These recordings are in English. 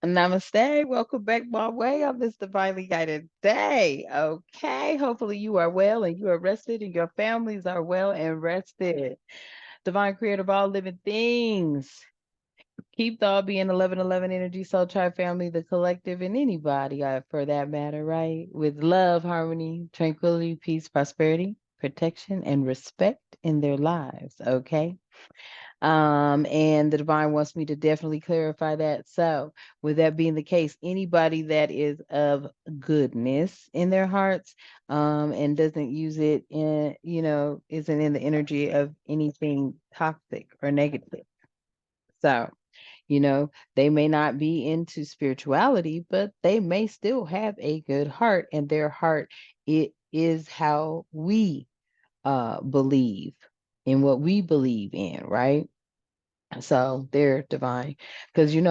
Namaste. Welcome back my way on this divinely guided day. Okay. Hopefully you are well and you are rested and your families are well and rested. Divine creator of all living things. Keep the all being 1111 energy, soul tribe family, the collective, and anybody for that matter, right? With love, harmony, tranquility, peace, prosperity, protection, and respect in their lives. Okay. And the divine wants me to definitely clarify that. So, with that being the case, anybody that is of goodness in their hearts, and doesn't use it in, isn't in the energy of anything toxic or negative. So, they may not be into spirituality, but they may still have a good heart, and their heart, it is how we believe in what we believe in, right? So they're divine. Because, you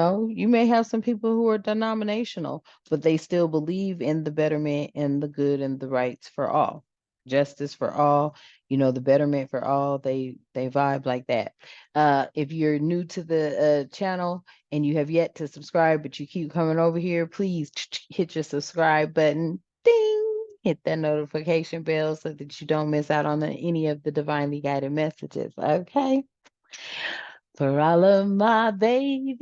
may have some people who are denominational, but they still believe in the betterment and the good and the rights for all, justice for all, the betterment for all. They vibe like that. If you're new to the channel and you have yet to subscribe, but you keep coming over here, please hit your subscribe button. Ding! Hit that notification bell so that you don't miss out on any of the divinely guided messages. Okay. For all of my babies.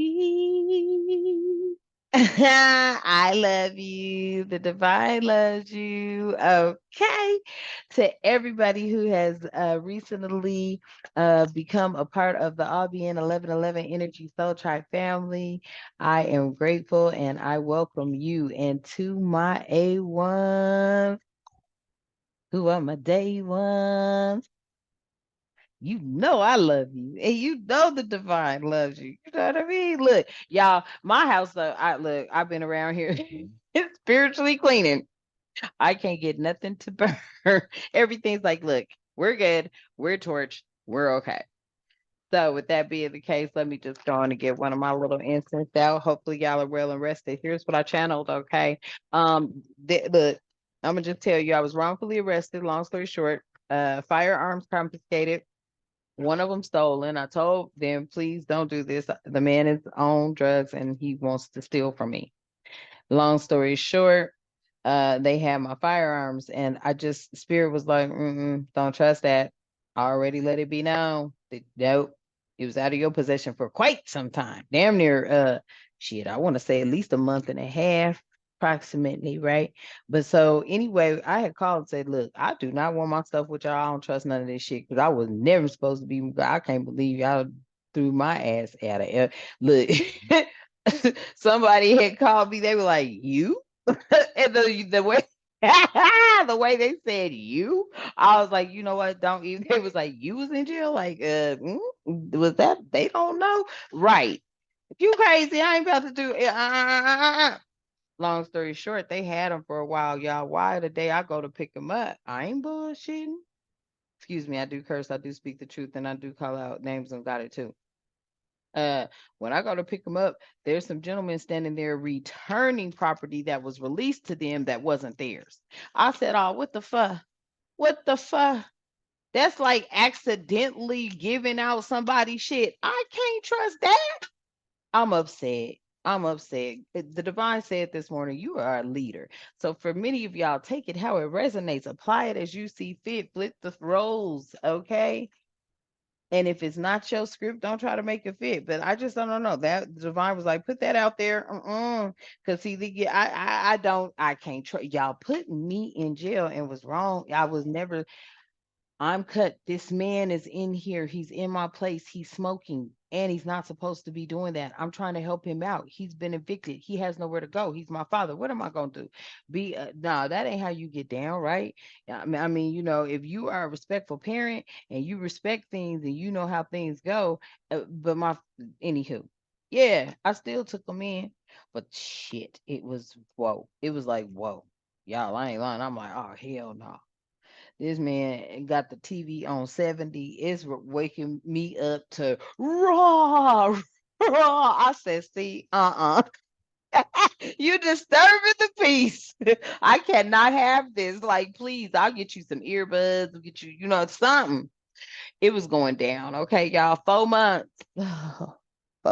I love you. The divine loves you. Okay. To everybody who has recently become a part of the All Being 1111 Energy Soul Tribe family, I am grateful and I welcome you. And to my A1s, who are my day ones, I love you, and the divine loves you. You know what I mean? Look, y'all, my house. I've been around here spiritually cleaning. I can't get nothing to burn. Everything's like, look, we're good. We're torched. We're okay. So, with that being the case, let me just go on and get one of my little incense out. Hopefully, y'all are well and rested. Here's what I channeled. Okay. Look, I'm gonna just tell you, I was wrongfully arrested. Long story short, firearms confiscated, one of them stolen. I told them, please don't do this. The man is on drugs and he wants to steal from me. Long story short, they had my firearms and spirit was like, don't trust that. I already let it be known that nope, it was out of your possession for quite some time. Damn near, shit, I want to say at least a month and a half, approximately, right? But so anyway, I had called and said, look, I do not want my stuff with y'all. I don't trust none of this shit because I was never supposed to be. I can't believe y'all threw my ass out of it. Look, somebody had called me. They were like, you? And the way the way they said you, I was like, you know what? Don't even. They was like, you was in jail. Like, was that? They don't know, right? If you crazy, I ain't about to do it. Long story short, they had them for a while, y'all. Why the day I go to pick them up, I ain't bullshitting. Excuse me, I do curse, I do speak the truth, and I do call out names and got it too. Uh, when I go to pick them up, there's some gentlemen standing there returning property that was released to them that wasn't theirs. I said, "Oh, what the fuck? What the fuck? That's like accidentally giving out somebody's shit. I can't trust that." I'm upset. I'm upset. The divine said this morning, you are a leader. So for many of y'all, take it how it resonates. Apply it as you see fit. Flip the roles, okay? And if it's not your script, don't try to make it fit. But I just don't know. That the divine was like, put that out there. Because see, I can't trust y'all putting me in jail and was wrong. I was never, I'm cut. This man is in here. He's in my place. He's smoking and he's not supposed to be doing that. I'm trying to help him out. He's been evicted. He has nowhere to go. He's my father. What am I going to do? No, that ain't how you get down, right? I mean, if you are a respectful parent and you respect things and you know how things go, anywho, yeah, I still took him in, but shit, it was whoa. It was like, whoa, y'all, I ain't lying. I'm like, oh, hell no. This man got the TV on 70. It's waking me up to raw, raw. I said, see, you disturbing the peace. I cannot have this. Like, please, I'll get you some earbuds, I'll get you, something. It was going down. Okay, y'all. 4 months. 4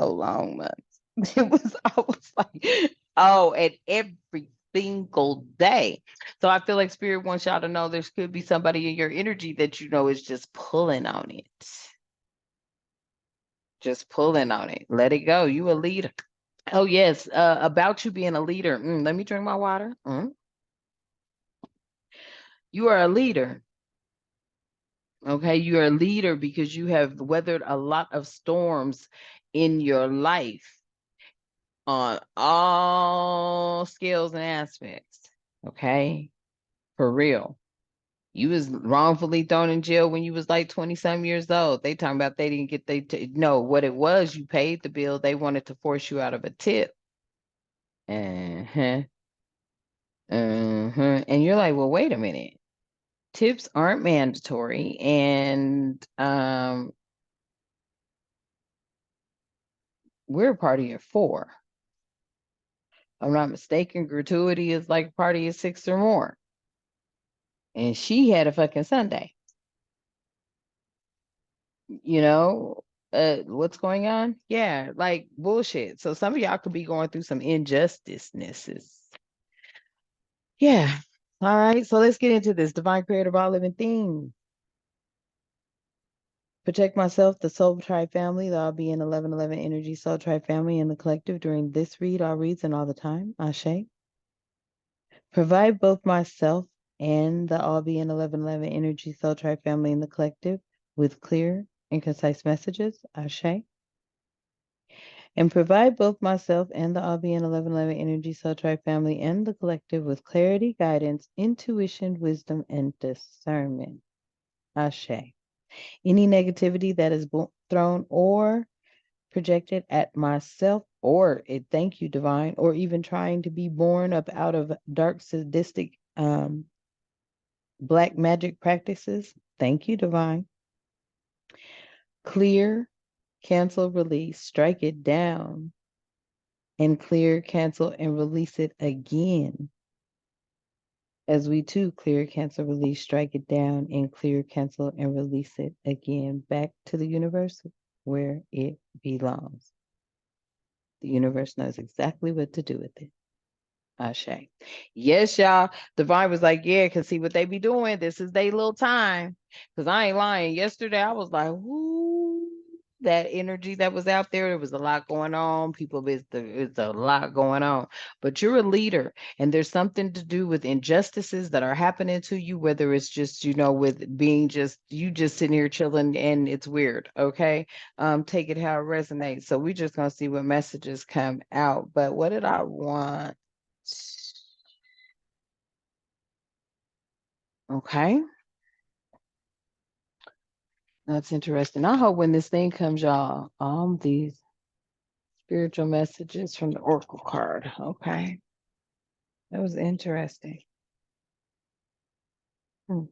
long months. I was like, oh, and every single day. So I feel like spirit wants y'all to know there could be somebody in your energy that you know is just pulling on it. Just pulling on it. Let it go. You a leader. Oh yes, about you being a leader. Let me drink my water. You are a leader. Okay, you are a leader because you have weathered a lot of storms in your life on all scales and aspects. Okay, for real. You was wrongfully thrown in jail when you was like 20 some years old. They talking about they didn't get no, what it was, you paid the bill. They wanted to force you out of a tip. Uh-huh. Uh-huh. And you're like, well, wait a minute. Tips aren't mandatory, and we're a party of four. If I'm not mistaken, gratuity is like a party of six or more. And she had a fucking Sunday. You know, what's going on? Yeah, like bullshit. So some of y'all could be going through some injusticenesses. Yeah. All right. So let's get into this. Divine creator of all living things. Protect myself, the soul tribe family, the all being 1111 energy soul tribe family, and the collective during this read, all reads, and all the time. Ashe. Provide both myself and the all being 1111 energy soul tribe family and the collective with clear and concise messages. Ashe. And provide both myself and the all being 1111 energy soul tribe family and the collective with clarity, guidance, intuition, wisdom, and discernment. Ashe. Any negativity that is thrown or projected at myself or it thank you divine or even trying to be born up out of dark sadistic black magic practices, thank you divine, clear, cancel, release, strike it down, and clear, cancel, and release it again, as we too clear, cancel, release, strike it down, and clear, cancel, and release it again back to the universe where it belongs. The universe knows exactly what to do with it. Ashe. Yes, y'all. Divine was like, yeah, because see what they be doing. This is their little time. Because I ain't lying. Yesterday, I was like, whoo, that energy that was out there. There was a lot going on. People, it's a lot going on. But you're a leader, and there's something to do with injustices that are happening to you, whether it's just, with being just, you just sitting here chilling and it's weird. Okay. Take it how it resonates. So we're just going to see what messages come out. But what did I want? Okay, that's interesting. I hope when this thing comes, y'all, these spiritual messages from the Oracle card. Okay, that was interesting. Hmm.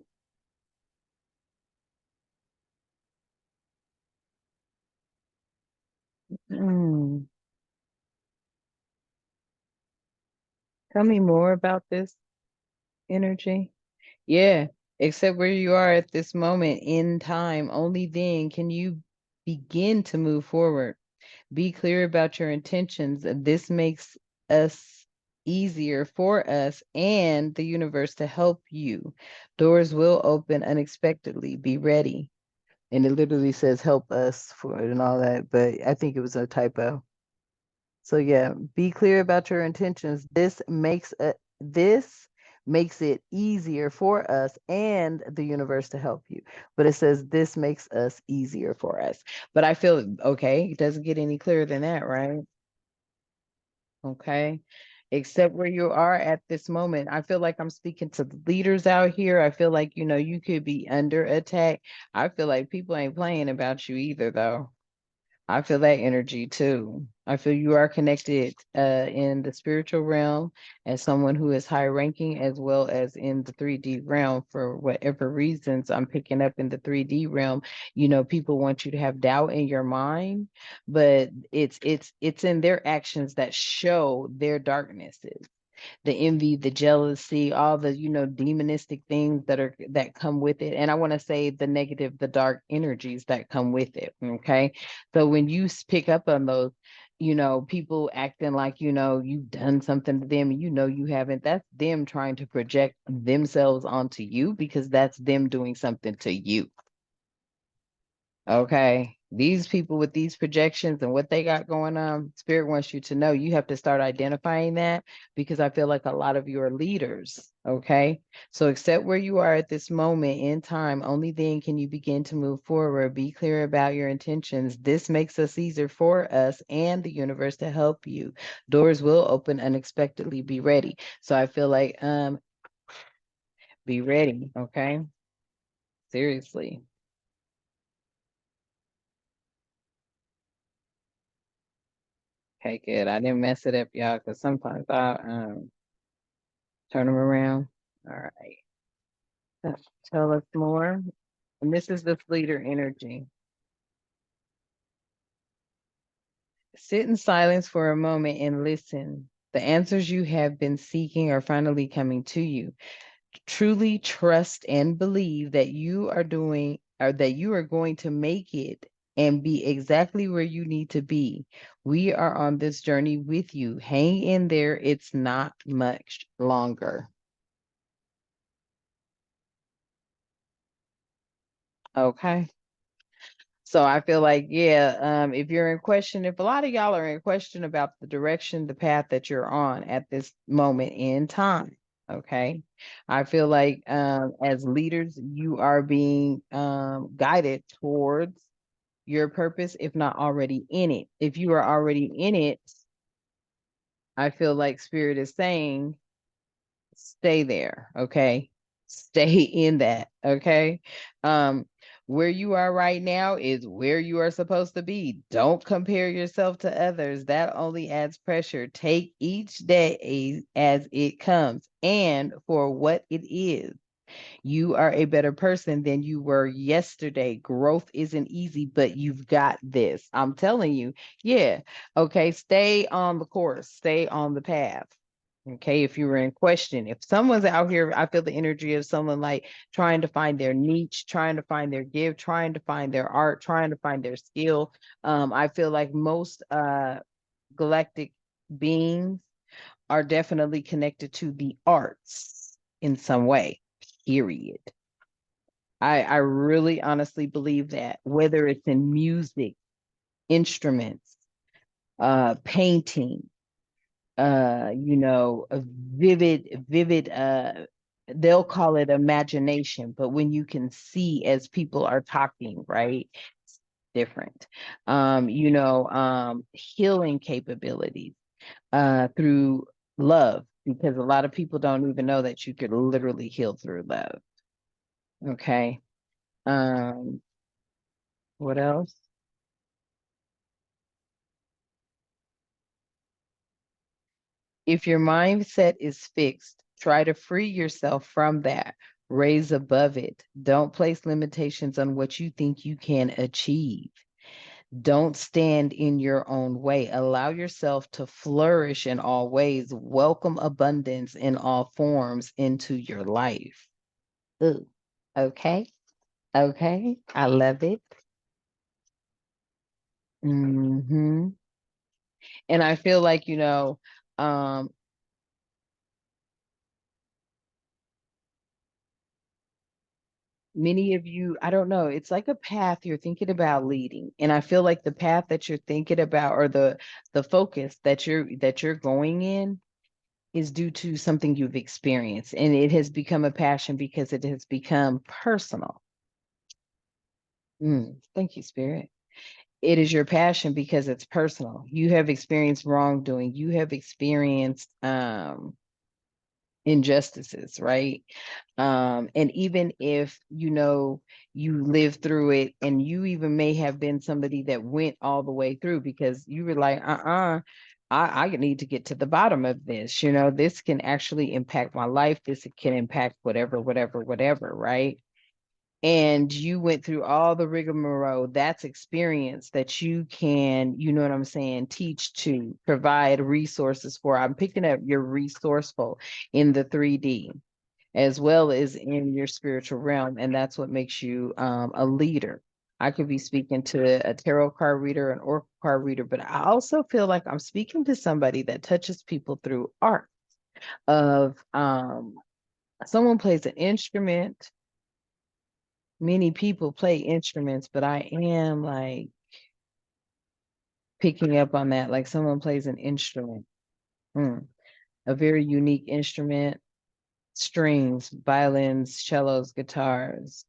Hmm. Tell me more about this energy. Yeah, except where you are at this moment in time, only then can you begin to move forward. Be clear about your intentions. This makes us easier for us and the universe to help you. Doors will open unexpectedly. Be ready. And it literally says help us for it and all that, but I think it was a typo. So yeah, be clear about your intentions. This makes it easier for us and the universe to help you. But it says this makes us easier for us. But I feel okay, it doesn't get any clearer than that, right? Okay. Except where you are at this moment. I feel like I'm speaking to the leaders out here. I feel like, you could be under attack. I feel like people ain't playing about you either, though. I feel that energy too. I feel you are connected in the spiritual realm as someone who is high ranking as well as in the 3D realm for whatever reasons I'm picking up in the 3D realm. People want you to have doubt in your mind, but it's in their actions that show their darknesses, the envy, the jealousy, all the, demonistic things that come with it. And I want to say the negative, the dark energies that come with it. Okay. So when you pick up on those, people acting like, you've done something to them and you haven't. That's them trying to project themselves onto you because that's them doing something to you. Okay. These people with these projections and what they got going on, Spirit wants you to know you have to start identifying that because I feel like a lot of you are leaders. Okay. So accept where you are at this moment in time. Only then can you begin to move forward. Be clear about your intentions. This makes us easier for us and the universe to help you. Doors will open unexpectedly. Be ready. So I feel like be ready. Okay. Seriously. Okay, good. I didn't mess it up, y'all, because sometimes I turn them around. All right. Tell us more. And this is the leader energy. Sit in silence for a moment and listen. The answers you have been seeking are finally coming to you. Truly trust and believe that you are doing or that you are going to make it and be exactly where you need to be. We are on this journey with you. Hang in there. It's not much longer. Okay. So I feel like, yeah, if you're in question, if a lot of y'all are in question about the direction, the path that you're on at this moment in time, okay, I feel like as leaders, you are being guided towards your purpose, if not already in it. If you are already in it, I feel like Spirit is saying, stay there, okay? Stay in that, okay? Um, where you are right now is where you are supposed to be. Don't compare yourself to others. That only adds pressure. Take each day as it comes and for what it is. You are a better person than you were yesterday. Growth isn't easy, but you've got this. I'm telling you. Yeah. Okay. Stay on the course, stay on the path. Okay, if you were in question, if someone's out here, I feel the energy of someone like trying to find their niche, trying to find their gift, trying to find their art, trying to find their skill. I feel like most galactic beings are definitely connected to the arts in some way, period. I really honestly believe that, whether it's in music, instruments, painting, a vivid, they'll call it imagination, but when you can see as people are talking, right? It's different. Healing capabilities, through love, because a lot of people don't even know that you could literally heal through love. Okay. Um, what else? If your mindset is fixed, try to free yourself from that. Raise above it. Don't place limitations on what you think you can achieve. Don't stand in your own way. Allow yourself to flourish in all ways. Welcome abundance in all forms into your life. Ooh, okay. Okay. I love it. Hmm. And I feel like, um, many of you, I don't know, it's like a path you're thinking about leading. And I feel like the path that you're thinking about, or the focus that you're going in, is due to something you've experienced, and it has become a passion because it has become personal. Thank you, Spirit. It is your passion because it's personal. You have experienced wrongdoing. You have experienced injustices, right? And even if you live through it, and you even may have been somebody that went all the way through because you were like, I need to get to the bottom of this. This can actually impact my life. This can impact whatever, whatever, whatever, right? And you went through all the rigmarole. That's experience that you can, you know what I'm saying, teach to provide resources for. I'm picking up your resourceful in the 3D as well as in your spiritual realm, and that's what makes you a leader. I could be speaking to a tarot card reader, an oracle card reader, but I also feel like I'm speaking to somebody that touches people through art of someone plays an instrument. Many people play instruments, but I am like picking up on that. Like someone plays an instrument, a very unique instrument, strings, violins, cellos, guitars.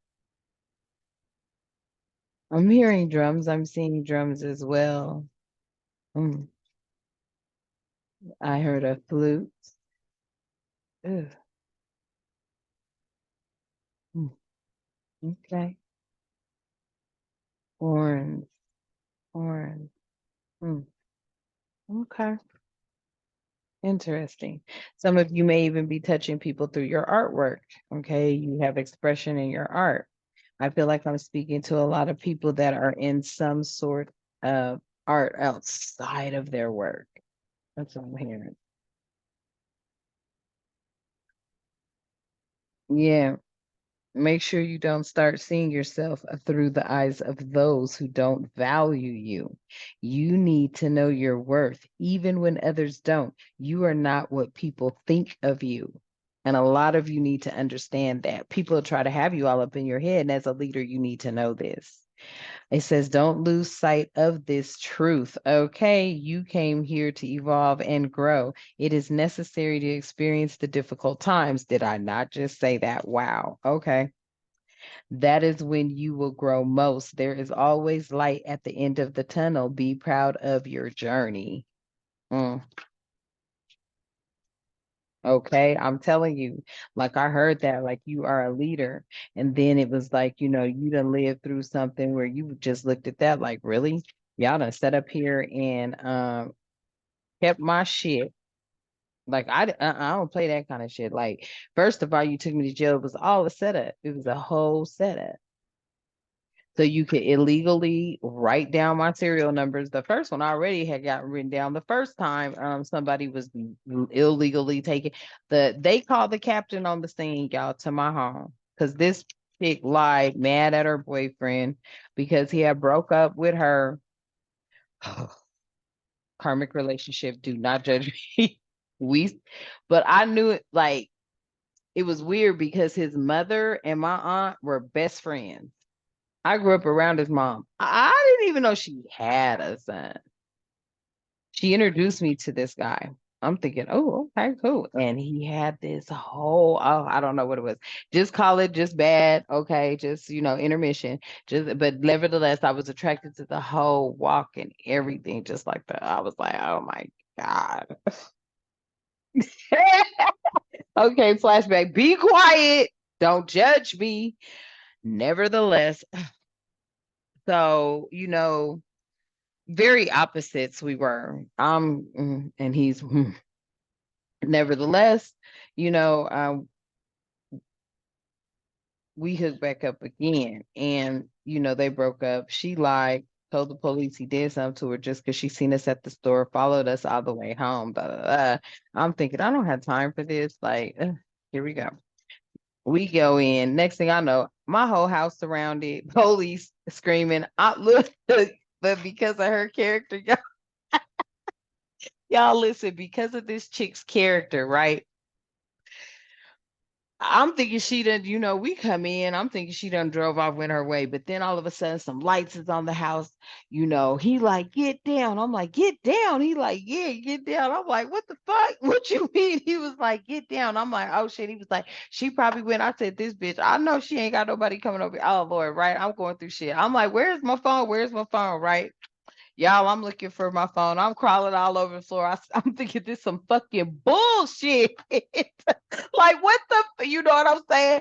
I'm hearing drums. I'm seeing drums as well. Mm. I heard a flute. Ugh. Mm. Okay. Horns. Horns. Mm. Okay. Interesting. Some of you may even be touching people through your artwork. Okay. You have expression in your art. I feel like I'm speaking to a lot of people that are in some sort of art outside of their work. That's what I'm hearing. Yeah. Make sure you don't start seeing yourself through the eyes of those who don't value you. You need to know your worth, even when others don't. You are not what people think of you. And a lot of you need to understand that. People try to have you all up in your head. And as a leader, you need to know this. It says, don't lose sight of this truth. Okay, you came here to evolve and grow. It is necessary to experience the difficult times. Did I not just say that? Wow. Okay. That is when you will grow most. There is always light at the end of the tunnel. Be proud of your journey. Mm, okay, I'm telling you, like I heard that, like you are a leader. And then it was like, you done lived through something where you just looked at that like, really? Y'all done set up here and kept my shit. Like I don't play that kind of shit. Like, first of all, you took me to jail. It was all a setup. It was a whole setup. So you could illegally write down my serial numbers. The first one I already had gotten written down. The first time somebody was illegally taken, they called the captain on the scene, y'all, to my home. Because this chick lied, mad at her boyfriend because he had broke up with her. Karmic relationship, do not judge me. we but I knew it, like it was weird because his mother and my aunt were best friends. I grew up around his mom. I didn't even know she had a son. She introduced me to this guy. I'm thinking, oh, okay, cool. And he had this whole, oh, I don't know what it was. Just call it just bad. Okay, just, intermission. But nevertheless, I was attracted to the whole walk and everything, just like that. I was like, oh my God. Okay, flashback. Be quiet. Don't judge me. Nevertheless, so, very opposites we were. And he's nevertheless, you know, um, we hooked back up again, and they broke up. She lied, told the police he did something to her just because she seen us at the store, followed us all the way home. Blah, blah, blah. I'm thinking, I don't have time for this. Like, here we go. We go in. Next thing I know, my whole house surrounded, police screaming. I look, but because of her character, y'all listen, because of this chick's character, right? I'm thinking she done, we come in, I'm thinking she done drove off, went her way, but then all of a sudden some lights is on the house, he like, get down. I'm like, get down. He like, yeah, get down. I'm like, what the fuck? What you mean? He was like, get down. I'm like, oh shit. He was like, she probably went. I said, this bitch, I know she ain't got nobody coming over. Oh Lord, right? I'm going through shit. I'm like, where's my phone? Where's my phone? Right? Y'all, I'm looking for my phone. I'm crawling all over the floor. I'm thinking this some fucking bullshit. Like, what you know what I'm saying?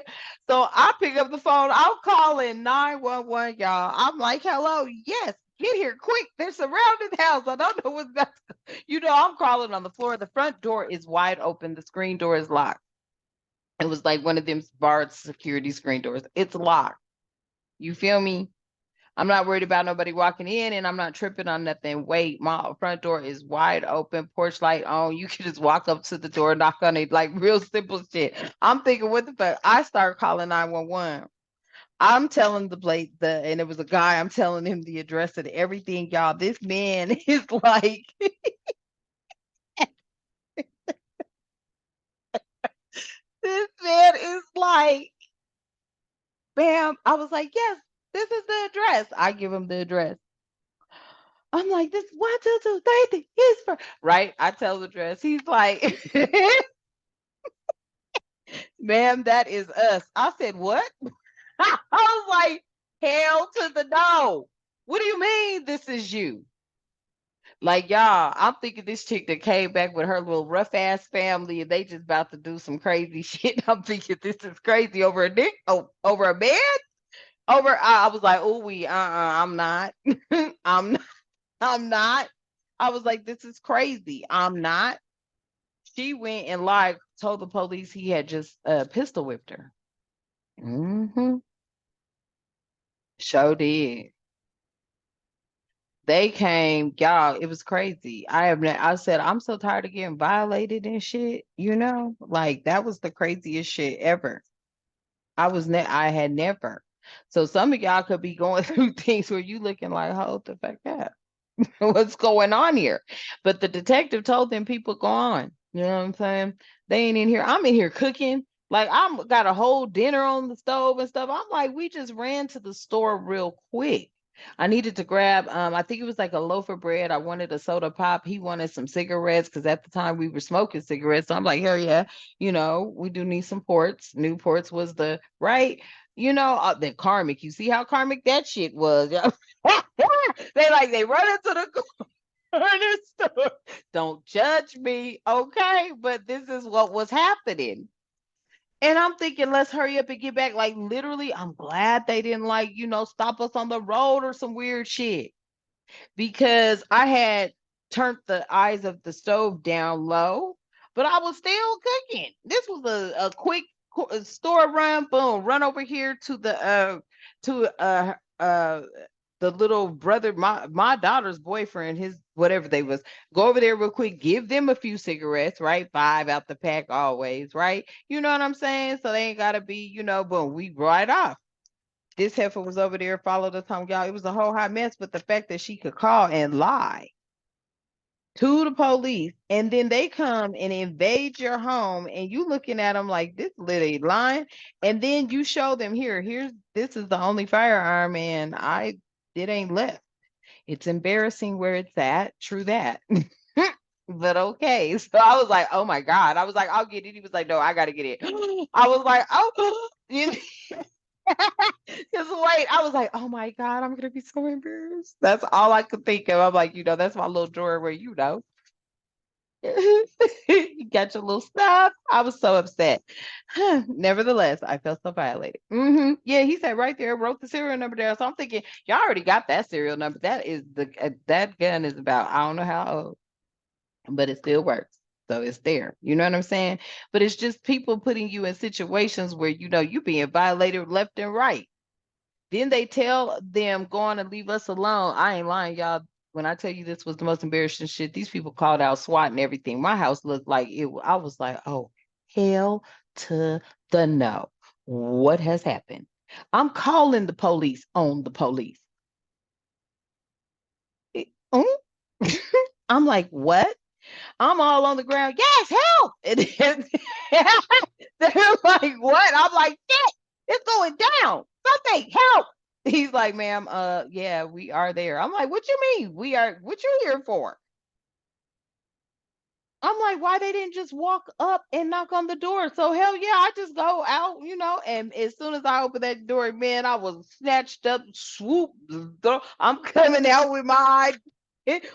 So I pick up the phone. I'm calling 911, y'all. I'm like, hello, yes, get here quick. They're surrounding the house. I don't know what's that. I'm crawling on the floor. The front door is wide open. The screen door is locked. It was like one of them barred security screen doors. It's locked. You feel me? I'm not worried about nobody walking in, and I'm not tripping on nothing. Wait, my front door is wide open, porch light on. You can just walk up to the door, knock on it, like real simple shit. I'm thinking, what the fuck? I start calling 911. I'm telling and it was a guy, I'm telling him the address and everything, y'all. This man is like, this man is like, bam. I was like, yes, this is the address. I give him the address. I'm like, this 122 is for right. I tell the address. He's like, ma'am, that is us. I said, what? I was like, hell to the no. What do you mean this is you? Like, y'all, I'm thinking this chick that came back with her little rough ass family and they just about to do some crazy shit. I'm thinking this is crazy over a dick, over a man. I was like, oh, I'm not. I'm not. I'm not. I was like, this is crazy. I'm not. She went and like told the police he had just pistol whipped her. Mm-hmm. Sure did. They came, y'all. It was crazy. I said, I'm so tired of getting violated and shit. Like that was the craziest shit ever. I had never. So some of y'all could be going through things where you looking like, hold the fuck up. What's going on here? But the detective told them people go on. You know what I'm saying? They ain't in here. I'm in here cooking. Like I'm got a whole dinner on the stove and stuff. I'm like, we just ran to the store real quick. I needed to grab I think it was like a loaf of bread. I wanted a soda pop. He wanted some cigarettes because at the time we were smoking cigarettes. So I'm like, hell yeah, we do need some ports. Newports was the right, the karmic. You see how karmic that shit was. They run into the corner store. Don't judge me, okay? But this is what was happening. And I'm thinking, let's hurry up and get back. Like literally, I'm glad they didn't stop us on the road or some weird shit. Because I had turned the eyes of the stove down low, but I was still cooking. This was a quick store run, boom, run over here to the little brother, my daughter's boyfriend, his whatever they was, go over there real quick, give them a few cigarettes, right? 5 out the pack always, right? You know what I'm saying? So they ain't gotta be, boom, we right off. This heifer was over there, followed us home, y'all. It was a whole hot mess, but the fact that she could call and lie to the police, and then they come and invade your home, and you looking at them like this lady lying, and then you show them this is the only firearm, and it ain't left. It's embarrassing where it's at. True that. But okay. So I was like, oh my God. I was like, I'll get it. He was like, no, I gotta get it. I was like, oh, just wait. I was like, oh my God, I'm gonna be so embarrassed. That's all I could think of. I'm like, that's my little drawer where you got your little stuff. I was so upset. Nevertheless, I felt so violated. Yeah, he said right there, wrote the serial number there. So I'm thinking, y'all already got that serial number. That gun is about, I don't know how old, but it still works. So it's there. You know what I'm saying? But it's just people putting you in situations where you being violated left and right. Then they tell them, go on and leave us alone. I ain't lying, y'all. When I tell you this was the most embarrassing shit, these people called out SWAT and everything. My house looked like it. I was like, oh, hell to the no. What has happened? I'm calling the police on the police. Mm? I'm like, what? I'm all on the ground. Yes, help. And then they're like, what? I'm like, shit, it's going down. Something, help. He's like, ma'am, yeah, we are there. I'm like, what you mean? What you here for? I'm like, why they didn't just walk up and knock on the door? So hell yeah, I just go out, and as soon as I opened that door, man, I was snatched up, swoop. I'm coming out with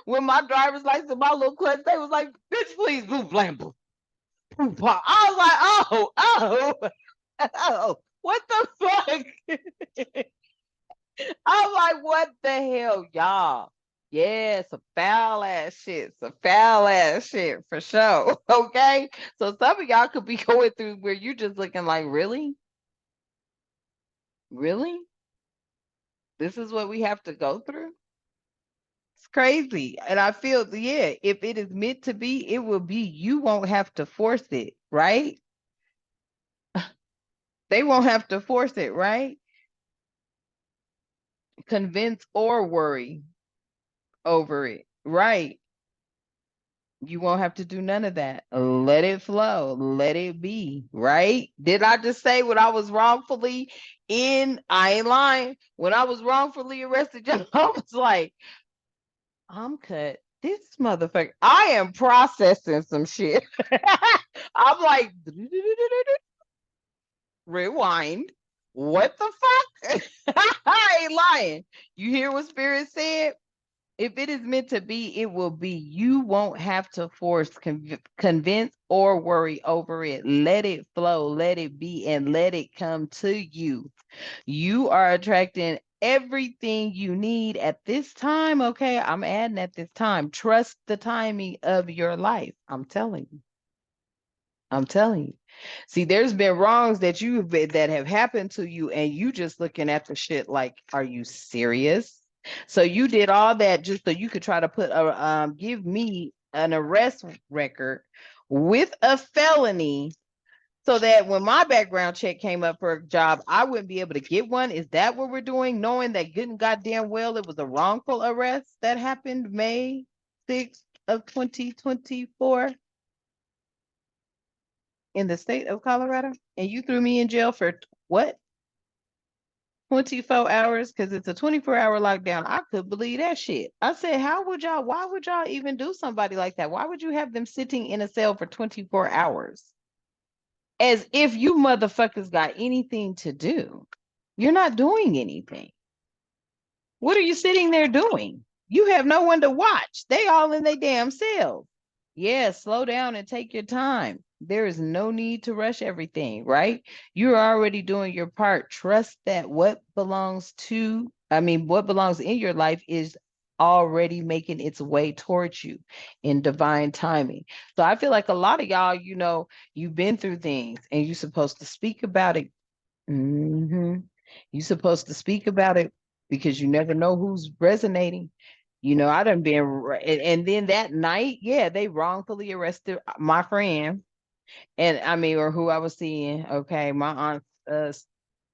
with my driver's license, my little clutch. They was like, bitch, please, boom, blam, boom, boom, pop. I was like, oh, oh, what the fuck? I'm like, what the hell, y'all? Yeah, some foul ass shit. Some foul ass shit for sure. Okay. So some of y'all could be going through where you're just looking like, really? Really? This is what we have to go through? It's crazy. And I feel, yeah, if it is meant to be, it will be. You won't have to force it, right? They won't have to force it, right? convince or worry over it. Right. You won't have to do none of that. Let it flow. Let it be. Right? Did I just say when I was wrongfully in? I ain't lying. When I was wrongfully arrested, I was like, I'm cut. This motherfucker. I am processing some shit. I'm like, rewind. What the fuck? I ain't lying. You hear what Spirit said? If it is meant to be, it will be. You won't have to force, convince, or worry over it. Let it flow, let it be, and let it come to you. You are attracting everything you need at this time. Okay, I'm adding at this time. Trust the timing of your life. I'm telling you. I'm telling you. See, there's been wrongs that that have happened to you, and you just looking at the shit like, are you serious? So you did all that just so you could try to put a give me an arrest record with a felony so that when my background check came up for a job, I wouldn't be able to get one. Is that what we're doing? Knowing that good and goddamn well it was a wrongful arrest that happened May 6th of 2024 in the state of Colorado, and you threw me in jail for what? 24 hours because it's a 24-hour lockdown. I could believe that shit. I said, why would y'all even do somebody like that? Why would you have them sitting in a cell for 24 hours? As if you motherfuckers got anything to do. You're not doing anything. What are you sitting there doing? You have no one to watch. They all in their damn cells. Yeah, slow down and take your time. There is no need to rush everything, right? You're already doing your part. Trust that what belongs what belongs in your life is already making its way towards you in divine timing. So I feel like a lot of y'all, you've been through things and you're supposed to speak about it. You're supposed to speak about it because you never know who's resonating. I done been, and then that night, yeah, they wrongfully arrested my friend, and or who I was seeing. Okay, my aunt's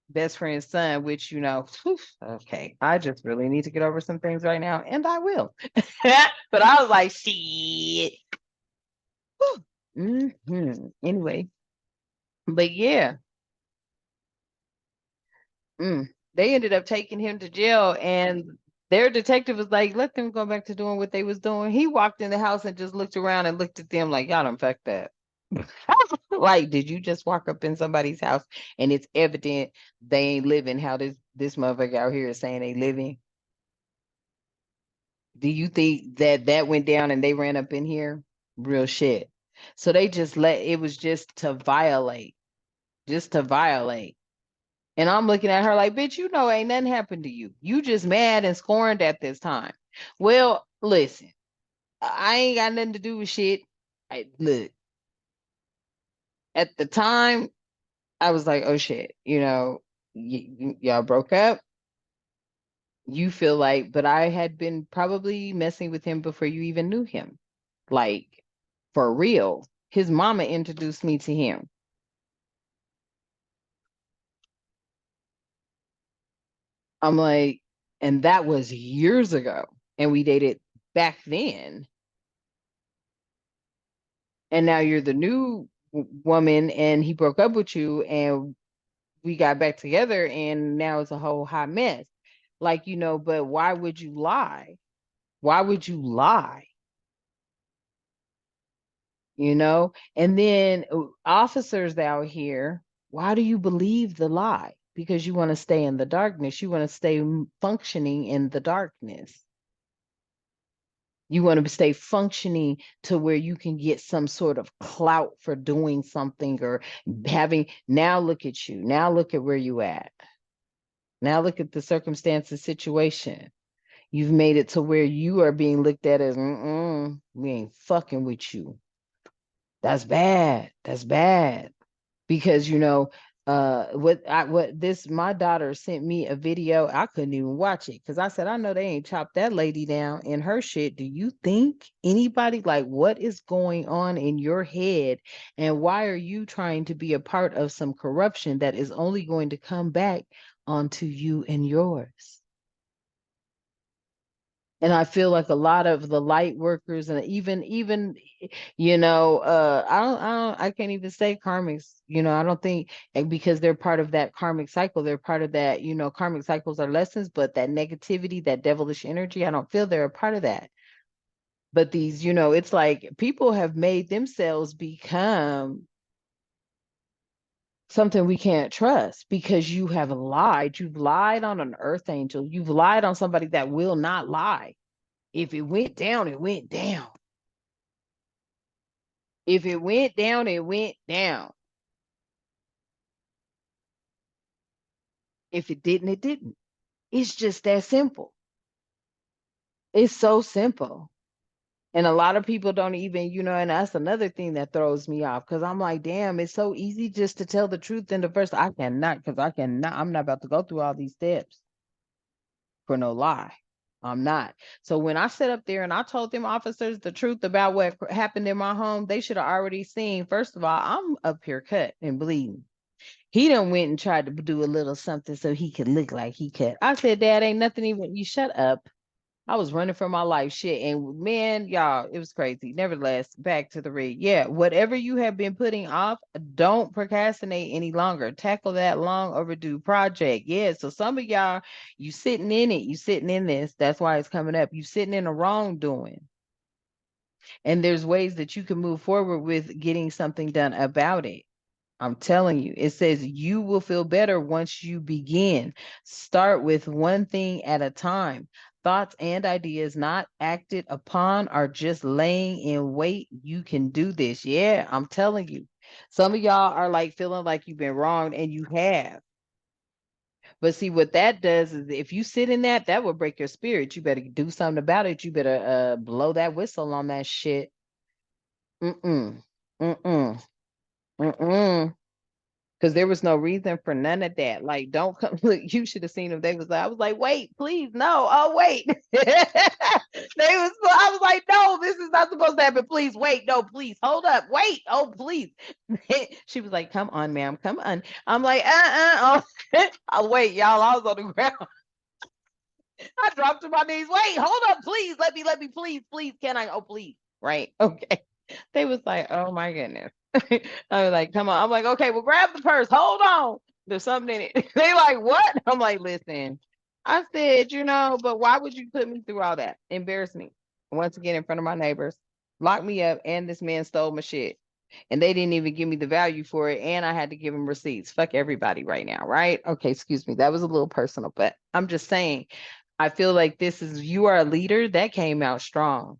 best friend's son, which whew, okay, I just really need to get over some things right now, and I will. But I was like, shit. Anyway, but yeah, they ended up taking him to jail, and their detective was like, let them go back to doing what they was doing. He walked in the house and just looked around and looked at them like, y'all done fucked that. Like, did you just walk up in somebody's house and it's evident they ain't living how this motherfucker out here is saying they living? Do you think that went down and they ran up in here? Real shit. So they just it was just to violate, just to violate. And I'm looking at her like, bitch, ain't nothing happened to you. You just mad and scorned at this time. Well, listen, I ain't got nothing to do with shit. Look, at the time, I was like, oh shit, y'all broke up. You feel like, but I had been probably messing with him before you even knew him. Like, for real. His mama introduced me to him. I'm like, and that was years ago. And we dated back then. And now you're the new woman, and he broke up with you, and we got back together, and now it's a whole hot mess. Like, but why would you lie? Why would you lie? And then officers out here, why do you believe the lie? Because you want to stay in the darkness. You want to stay functioning in the darkness. You want to stay functioning to where you can get some sort of clout for doing something or having. Now look at you. Now look at where you at. Now look at the circumstances, situation. You've made it to where you are being looked at as, we ain't fucking with you. That's bad. That's bad. Because my daughter sent me a video. I couldn't even watch it because I said, I know they ain't chopped that lady down in her shit. Do you think anybody, like, what is going on in your head, and why are you trying to be a part of some corruption that is only going to come back onto you and yours? And I feel like a lot of the light workers and even I can't even say karmics, I don't think, and because they're part of that karmic cycle, they're part of that, karmic cycles are lessons, but that negativity, that devilish energy, I don't feel they're a part of that. But these, it's like people have made themselves become something we can't trust because you have lied. You've lied on an earth angel. You've lied on somebody that will not lie. If it went down, it went down. If it went down, it went down. If it didn't, it didn't. It's just that simple. It's so simple. And a lot of people don't even, and that's another thing that throws me off because I'm like, damn, it's so easy just to tell the truth in the first. I cannot, because I cannot, I'm not about to go through all these steps for no lie. I'm not. So when I sat up there and I told them officers the truth about what happened in my home, they should have already seen. First of all, I'm up here cut and bleeding. He done went and tried to do a little something so he could look like he cut. I said, Dad, ain't nothing even. You shut up. I was running for my life, shit. And man, y'all, it was crazy. Nevertheless, back to the read. Yeah, whatever you have been putting off, don't procrastinate any longer. Tackle that long overdue project. Yeah, so some of y'all, you sitting in it, you sitting in this. That's why it's coming up. You sitting in a wrongdoing. And there's ways that you can move forward with getting something done about it. I'm telling you, it says you will feel better once you begin. Start with one thing at a time. Thoughts and ideas not acted upon are just laying in wait. You can do this. Yeah, I'm telling you. Some of y'all are like feeling like you've been wronged, and you have. But see, what that does is if you sit in that, that will break your spirit. You better do something about it. You better blow that whistle on that shit. Mm-mm. Mm-mm. Mm-mm. Because there was no reason for none of that. Like, don't come. Look, you should have seen them. They was like, I was like, wait, please, no. Oh, wait. I was like, no, this is not supposed to happen. Please, wait, no, please, hold up, wait, oh, please. She was like, come on, ma'am, come on. I'm like, oh, I'll wait, y'all. I was on the ground. I dropped to my knees. Wait, hold up, please, let me, please, can I? Oh, please, right? Okay. They was like, oh my goodness. I was like, come on. I'm like, okay, well, grab the purse. Hold on. There's something in it. They like, what? I'm like, listen. I said, but why would you put me through all that? Embarrass me once again in front of my neighbors, lock me up, and this man stole my shit. And they didn't even give me the value for it. And I had to give him receipts. Fuck everybody right now, right? Okay, excuse me. That was a little personal, but I'm just saying, I feel like you are a leader that came out strong.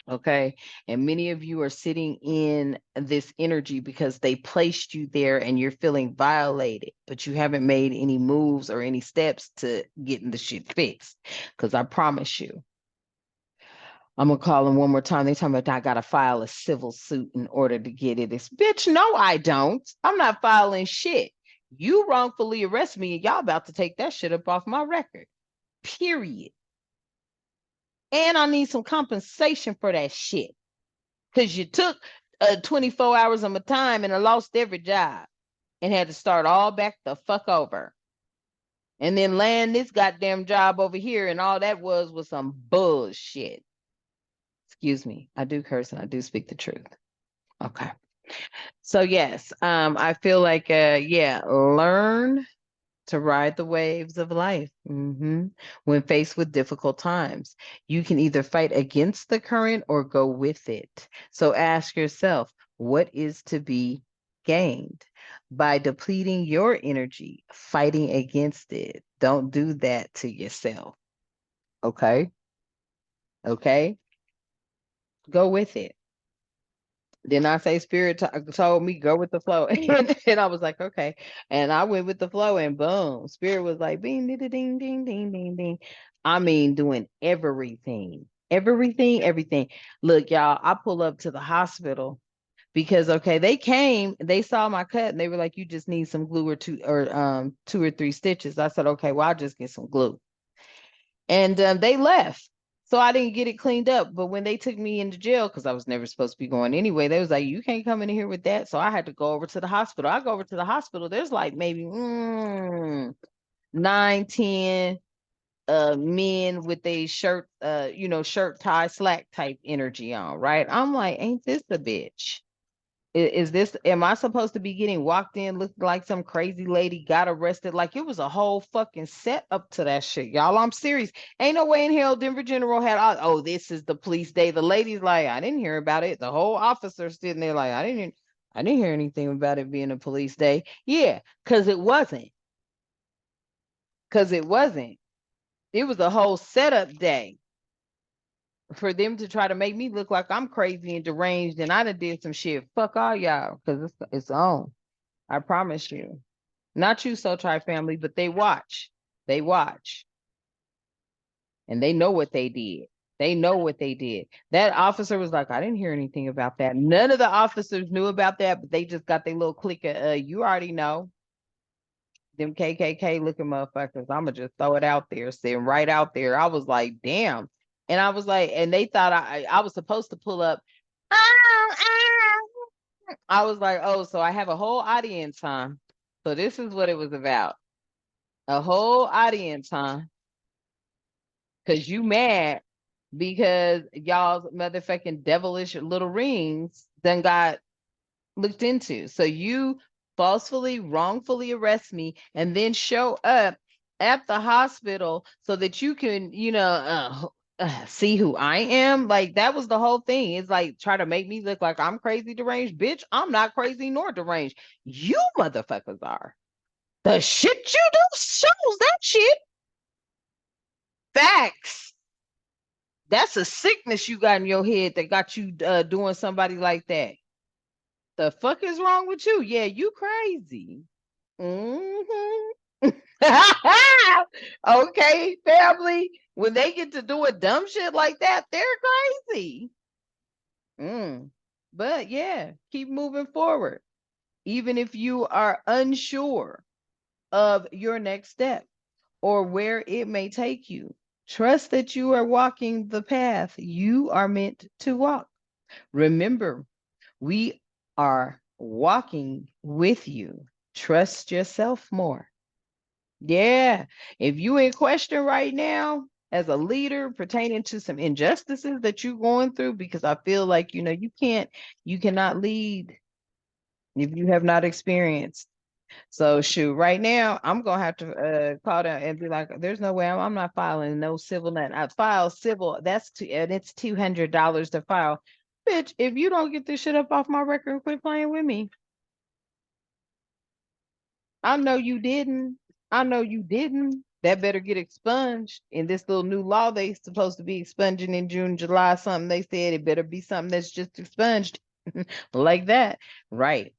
Okay. And many of you are sitting in this energy because they placed you there and you're feeling violated, but you haven't made any moves or any steps to getting the shit fixed. Because I promise you, I'm going to call them one more time. They talking about I got to file a civil suit in order to get it. It's bitch, no, I don't. I'm not filing shit. You wrongfully arrest me and y'all about to take that shit up off my record. Period. And I need some compensation for that shit. Because you took 24 hours of my time and I lost every job and had to start all back the fuck over. And then land this goddamn job over here, and all that was some bullshit. Excuse me. I do curse and I do speak the truth. Okay. So yes, I feel like learn to ride the waves of life. When faced with difficult times, you can either fight against the current or go with it. So ask yourself, what is to be gained by depleting your energy, fighting against it? Don't do that to yourself. Okay. Okay. Go with it. Then I say spirit told me go with the flow. And I was like, okay. And I went with the flow and boom, spirit was like, bing, ding, ding, ding, ding, ding, ding. I mean, doing everything, everything. Look, y'all, I pull up to the hospital because, okay, they came, they saw my cut and they were like, you just need some glue or two or three stitches. I said, okay, well, I'll just get some glue. And they left. So I didn't get it cleaned up. But when they took me into jail, because I was never supposed to be going anyway, they was like, you can't come in here with that. So I had to go over to the hospital. I go over to the hospital. There's like maybe 9, 10 men with a shirt, shirt tie slack type energy on, right? I'm like, ain't this a bitch? Is this, am I supposed to be getting walked in looking like some crazy lady got arrested? Like it was a whole fucking set up to that shit, y'all. I'm serious. Ain't no way in hell Denver General had all, oh, this is the police day. The lady's like, I didn't hear about it. The whole officer sitting there like, I didn't hear anything about it being a police day. Yeah, because it wasn't. Because it wasn't. It was a whole setup day for them to try to make me look like I'm crazy and deranged and I done did some shit. Fuck all y'all, because it's on. I promise you. Not you, Soul Tribe family, but they watch. They watch. And they know what they did. They know what they did. That officer was like, I didn't hear anything about that. None of the officers knew about that, but they just got their little clique of, you already know. Them KKK looking motherfuckers. I'ma just throw it out there, sitting right out there. I was like, damn. And I was like, and they thought I was supposed to pull up. I was like, oh, so I have a whole audience, huh? So this is what it was about. A whole audience, huh? Because you mad because y'all's motherfucking devilish little rings then got looked into. So you falsely, wrongfully arrest me and then show up at the hospital so that you can, see who I am. Like that was the whole thing. It's like try to make me look like I'm crazy deranged. Bitch, I'm not crazy nor deranged. You motherfuckers are. The shit you do shows that shit. Facts. That's a sickness you got in your head that got you doing somebody like that. The fuck is wrong with you? Yeah, you crazy. Mm-hmm. Okay, family. When they get to doing dumb shit like that, they're crazy. But yeah, keep moving forward. Even if you are unsure of your next step or where it may take you, trust that you are walking the path you are meant to walk. Remember, we are walking with you. Trust yourself more. Yeah. If you in question right now as a leader pertaining to some injustices that you're going through, because I feel like, you cannot lead if you have not experienced. So shoot, right now I'm gonna have to call down and be like, there's no way I'm not filing no civil nothing. I file civil, and it's $200 to file. Bitch, if you don't get this shit up off my record and quit playing with me, I know you didn't. I know you didn't. That better get expunged. In this little new law they supposed to be expunging in June, July, something they said it better be something that's just expunged like that. Right.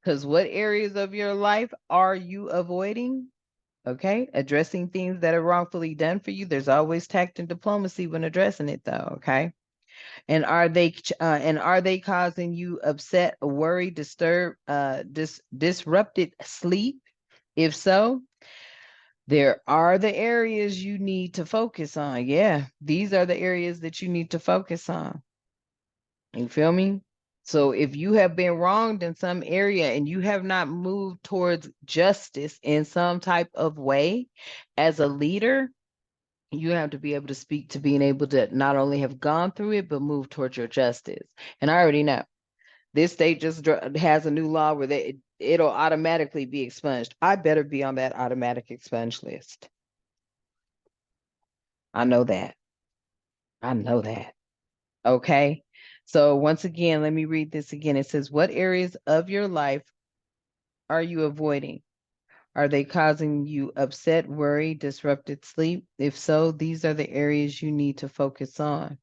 Because what areas of your life are you avoiding? Okay. Addressing things that are wrongfully done for you. There's always tact and diplomacy when addressing it though. Okay. And are they causing you upset, worry, disrupted sleep? If so, there are the areas you need to focus on. Yeah, these are the areas that you need to focus on. You feel me? So if you have been wronged in some area and you have not moved towards justice in some type of way as a leader, you have to be able to speak to being able to not only have gone through it, but move towards your justice. And I already know this state just has a new law where it'll automatically be expunged. I better be on that automatic expunge list. I know that. I know that. Okay. So once again, let me read this again. It says, what areas of your life are you avoiding? Are they causing you upset, worry, disrupted sleep? If so, these are the areas you need to focus on.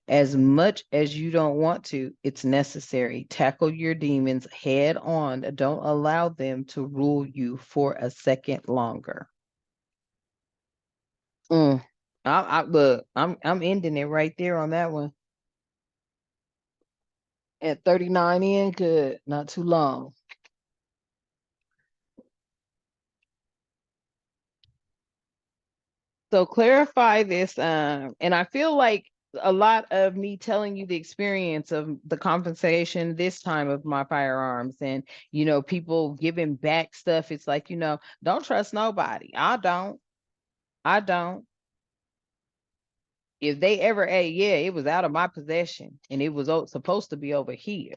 As much as you don't want to, it's necessary. Tackle your demons head on. Don't allow them to rule you for a second longer. Look, I'm ending it right there on that one. At 39 in, good, not too long. So clarify this, and I feel like a lot of me telling you the experience of the compensation this time of my firearms and people giving back stuff. It's like, don't trust nobody. I don't. If they ever, hey, yeah, it was out of my possession and it was supposed to be over here.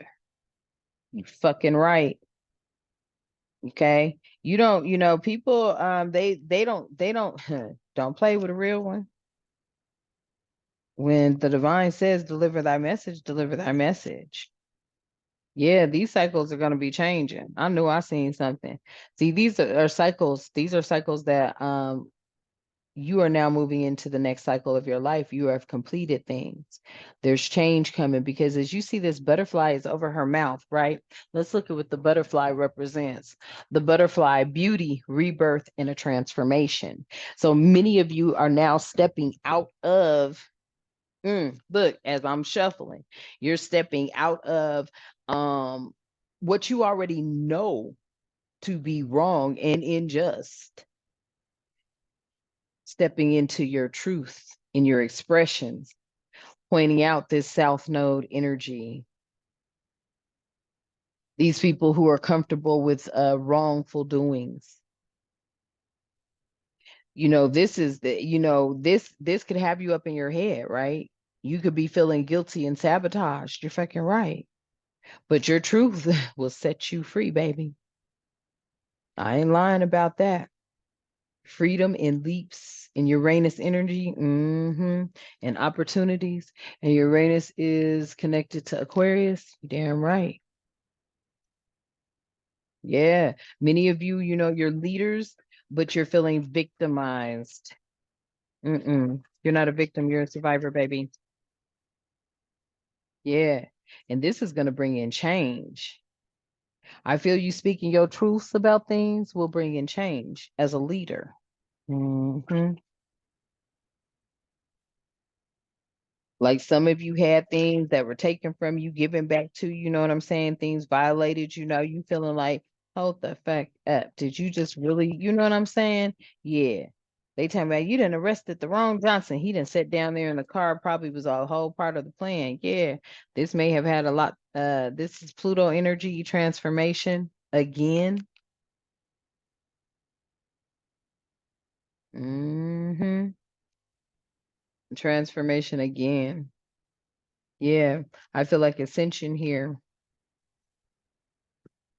You fucking right. Okay. You don't, people, they don't don't play with a real one. When the divine says deliver thy message, deliver thy message. Yeah, these cycles are going to be changing. I knew I seen something. See, these are cycles. These are cycles that you are now moving into the next cycle of your life. You have completed things. There's change coming because as you see this butterfly is over her mouth, right? Let's look at what the butterfly represents. The butterfly, beauty, rebirth, and a transformation. So many of you are now stepping out of, look, as I'm shuffling, you're stepping out of what you already know to be wrong and unjust, stepping into your truth in your expressions, pointing out this South Node energy. These people who are comfortable with wrongful doings. This is this could have you up in your head, right? You could be feeling guilty and sabotaged. You're fucking right. But your truth will set you free, baby. I ain't lying about that. Freedom and leaps in Uranus energy, and opportunities. And Uranus is connected to Aquarius. You damn right. Yeah. Many of you, you're leaders, but you're feeling victimized. You're not a victim, you're a survivor, baby. Yeah. And this is going to bring in change. I feel you speaking your truths about things will bring in change as a leader. hmm Like some of you had things that were taken from you, given back to you, know what I'm saying? Things violated, you feeling like, hold the fuck up. Did you just really, you know what I'm saying? Yeah. They talking about you done arrested the wrong Johnson. He done sat down there in the car, probably was a whole part of the plan. Yeah. This may have had a lot. This is Pluto energy transformation again. hmm Transformation again. Yeah. I feel like ascension here,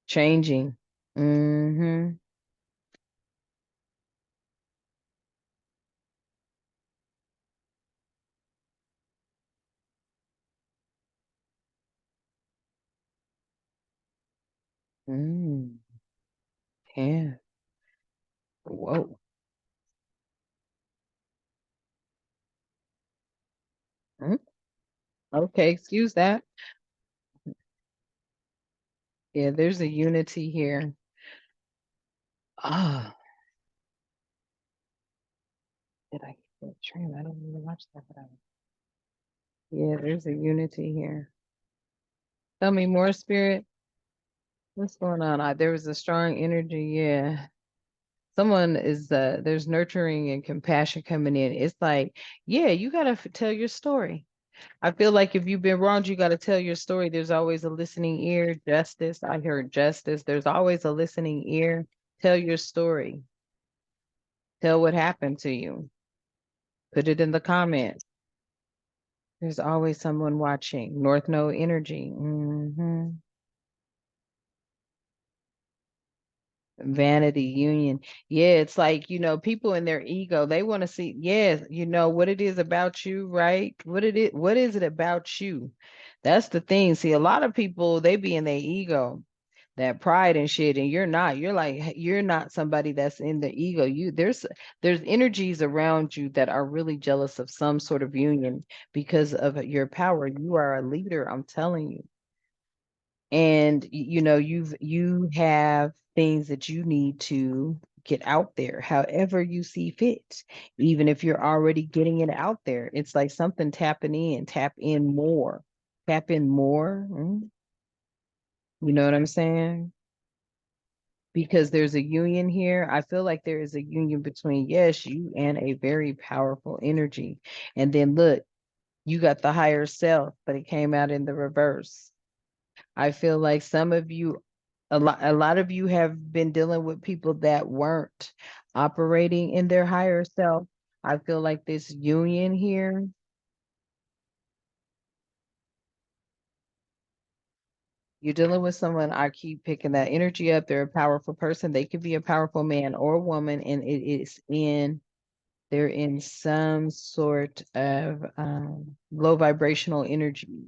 changing. hmm Mm, yeah. Whoa. Mm, okay, excuse that. Yeah, there's a unity here. Ah, did I get that trim? I don't even watch that, but yeah, there's a unity here. Tell me more, spirit. What's going on? There was a strong energy. Yeah. Someone is there's nurturing and compassion coming in. It's like, yeah, you gotta tell your story. I feel like if you've been wronged, you gotta tell your story. There's always a listening ear. Justice. I heard justice. There's always a listening ear. Tell your story. Tell what happened to you. Put it in the comments. There's always someone watching. North Node energy. Vanity union. Yeah, it's like, people in their ego, they want to see, yeah, what it is about you, right? What is it about you? That's the thing. See, a lot of people, they be in their ego, that pride and shit, and you're not. You're like, you're not somebody that's in the ego. There's energies around you that are really jealous of some sort of union because of your power. You are a leader, I'm telling you. And you have things that you need to get out there however you see fit. Even if you're already getting it out there, it's like something tapping in, tap in more, tap in more. You know what I'm saying? Because there's a union here. I feel like there is a union between, yes, you and a very powerful energy. And then look, you got the higher self, but it came out in the reverse. I feel like some of you, a lot of you have been dealing with people that weren't operating in their higher self. I feel like this union here. You're dealing with someone, I keep picking that energy up. They're a powerful person. They could be a powerful man or woman, and they're in some sort of low vibrational energy.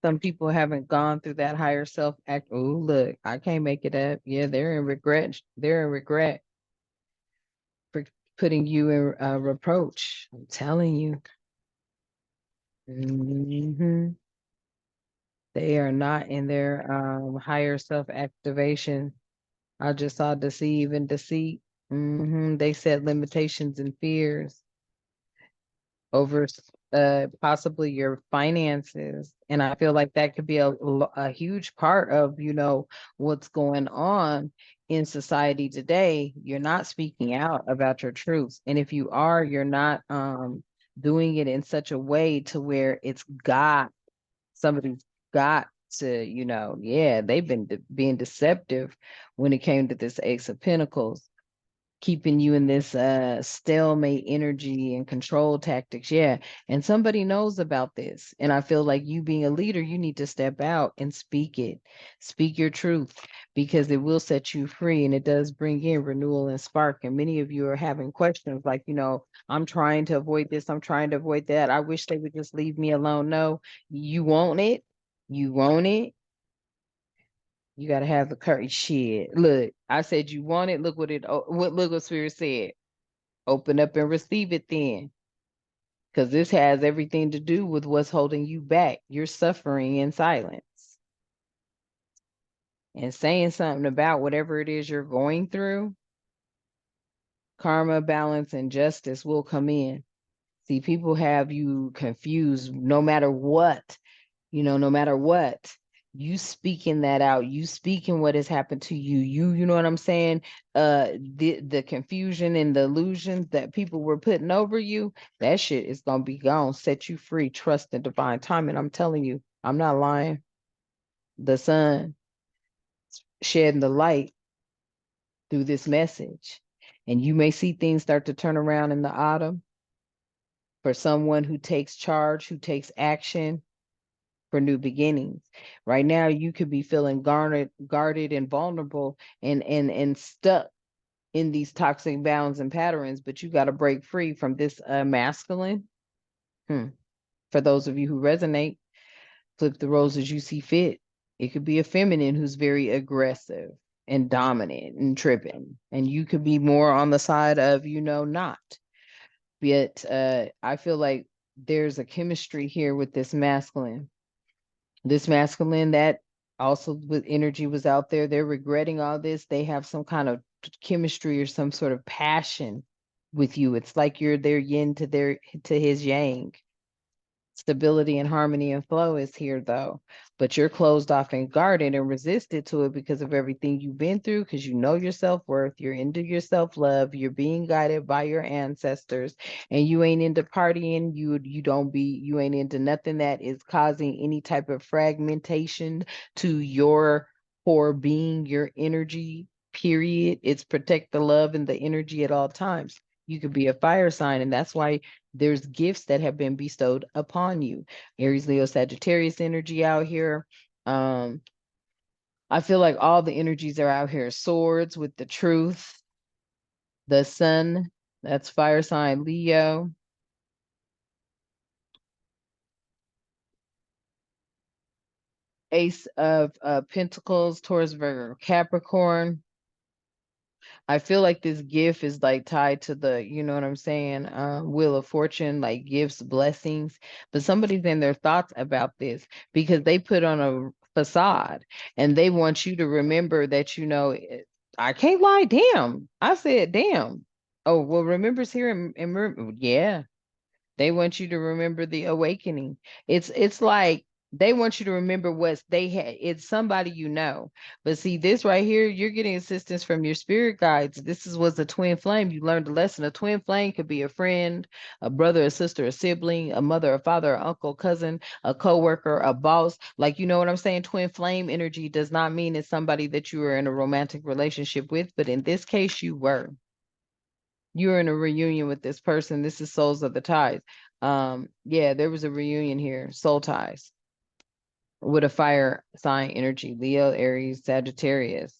Some people haven't gone through that higher self act. Oh, look, I can't make it up. Yeah, they're in regret. They're in regret for putting you in reproach. I'm telling you. Hmm. They are not in their higher self activation. I just saw deceive and deceit. They set limitations and fears over possibly your finances. And I feel like that could be a huge part of, what's going on in society today. You're not speaking out about your truths. And if you are, you're not doing it in such a way to where somebody's got to, yeah, they've been being deceptive when it came to this Ace of Pentacles, keeping you in this stalemate energy and control tactics. Yeah. And somebody knows about this. And I feel like you being a leader, you need to step out and speak it. Speak your truth because it will set you free and it does bring in renewal and spark. And many of you are having questions like, I'm trying to avoid this, I'm trying to avoid that. I wish they would just leave me alone. No, you want it. You want it. You gotta have the courage. Shit. Look, I said you want it. Look what Spirit said. Open up and receive it then. Because this has everything to do with what's holding you back. You're suffering in silence. And saying something about whatever it is you're going through, karma, balance, and justice will come in. See, people have you confused no matter what. No matter what, you speaking that out, you speaking what has happened to you, you know what I'm saying? The confusion and the illusions that people were putting over you, that shit is gonna be gone, set you free, trust in divine timing. I'm telling you, I'm not lying. The sun shedding the light through this message. And you may see things start to turn around in the autumn for someone who takes charge, who takes action, for new beginnings. Right now, you could be feeling guarded and vulnerable and stuck in these toxic bounds and patterns, but you got to break free from this masculine. For those of you who resonate, flip the roles as you see fit. It could be a feminine who's very aggressive and dominant and tripping, and you could be more on the side of, not. Yet, I feel like there's a chemistry here with this masculine that also with energy was out there. They're regretting all this. They have some kind of chemistry or some sort of passion with you. It's like you're their yin to his yang. Stability and harmony and flow is here though, but you're closed off and guarded and resisted to it because of everything you've been through, because you know your self-worth, you're into your self-love, you're being guided by your ancestors, and you ain't into partying, you ain't into nothing that is causing any type of fragmentation to your core being, your energy, period. It's protect the love and the energy at all times. You could be a fire sign, and that's why there's gifts that have been bestowed upon you. Aries, Leo, Sagittarius energy out here. I feel like all the energies are out here. Swords with the truth, the sun, that's fire sign Leo. Ace of Pentacles, Taurus, Virgo, Capricorn. I feel like this gift is like tied to the, you know what I'm saying, Wheel of Fortune, like gifts, blessings. But somebody's in their thoughts about this because they put on a facade and they want you to remember that, I can't lie, damn. I said, damn. Oh, well, remembers here yeah. They want you to remember the awakening. It's like they want you to remember what they had. It's somebody you know. But see, this right here, you're getting assistance from your spirit guides. Was a twin flame. You learned a lesson. A twin flame could be a friend, a brother, a sister, a sibling, a mother, a father, a uncle, cousin, a coworker, a boss. Like, you know what I'm saying? Twin flame energy does not mean it's somebody that you are in a romantic relationship with, but in this case, you were. You're in a reunion with this person. This is souls of the ties. Yeah, there was a reunion here, soul ties with a fire sign energy, Leo, Aries, Sagittarius.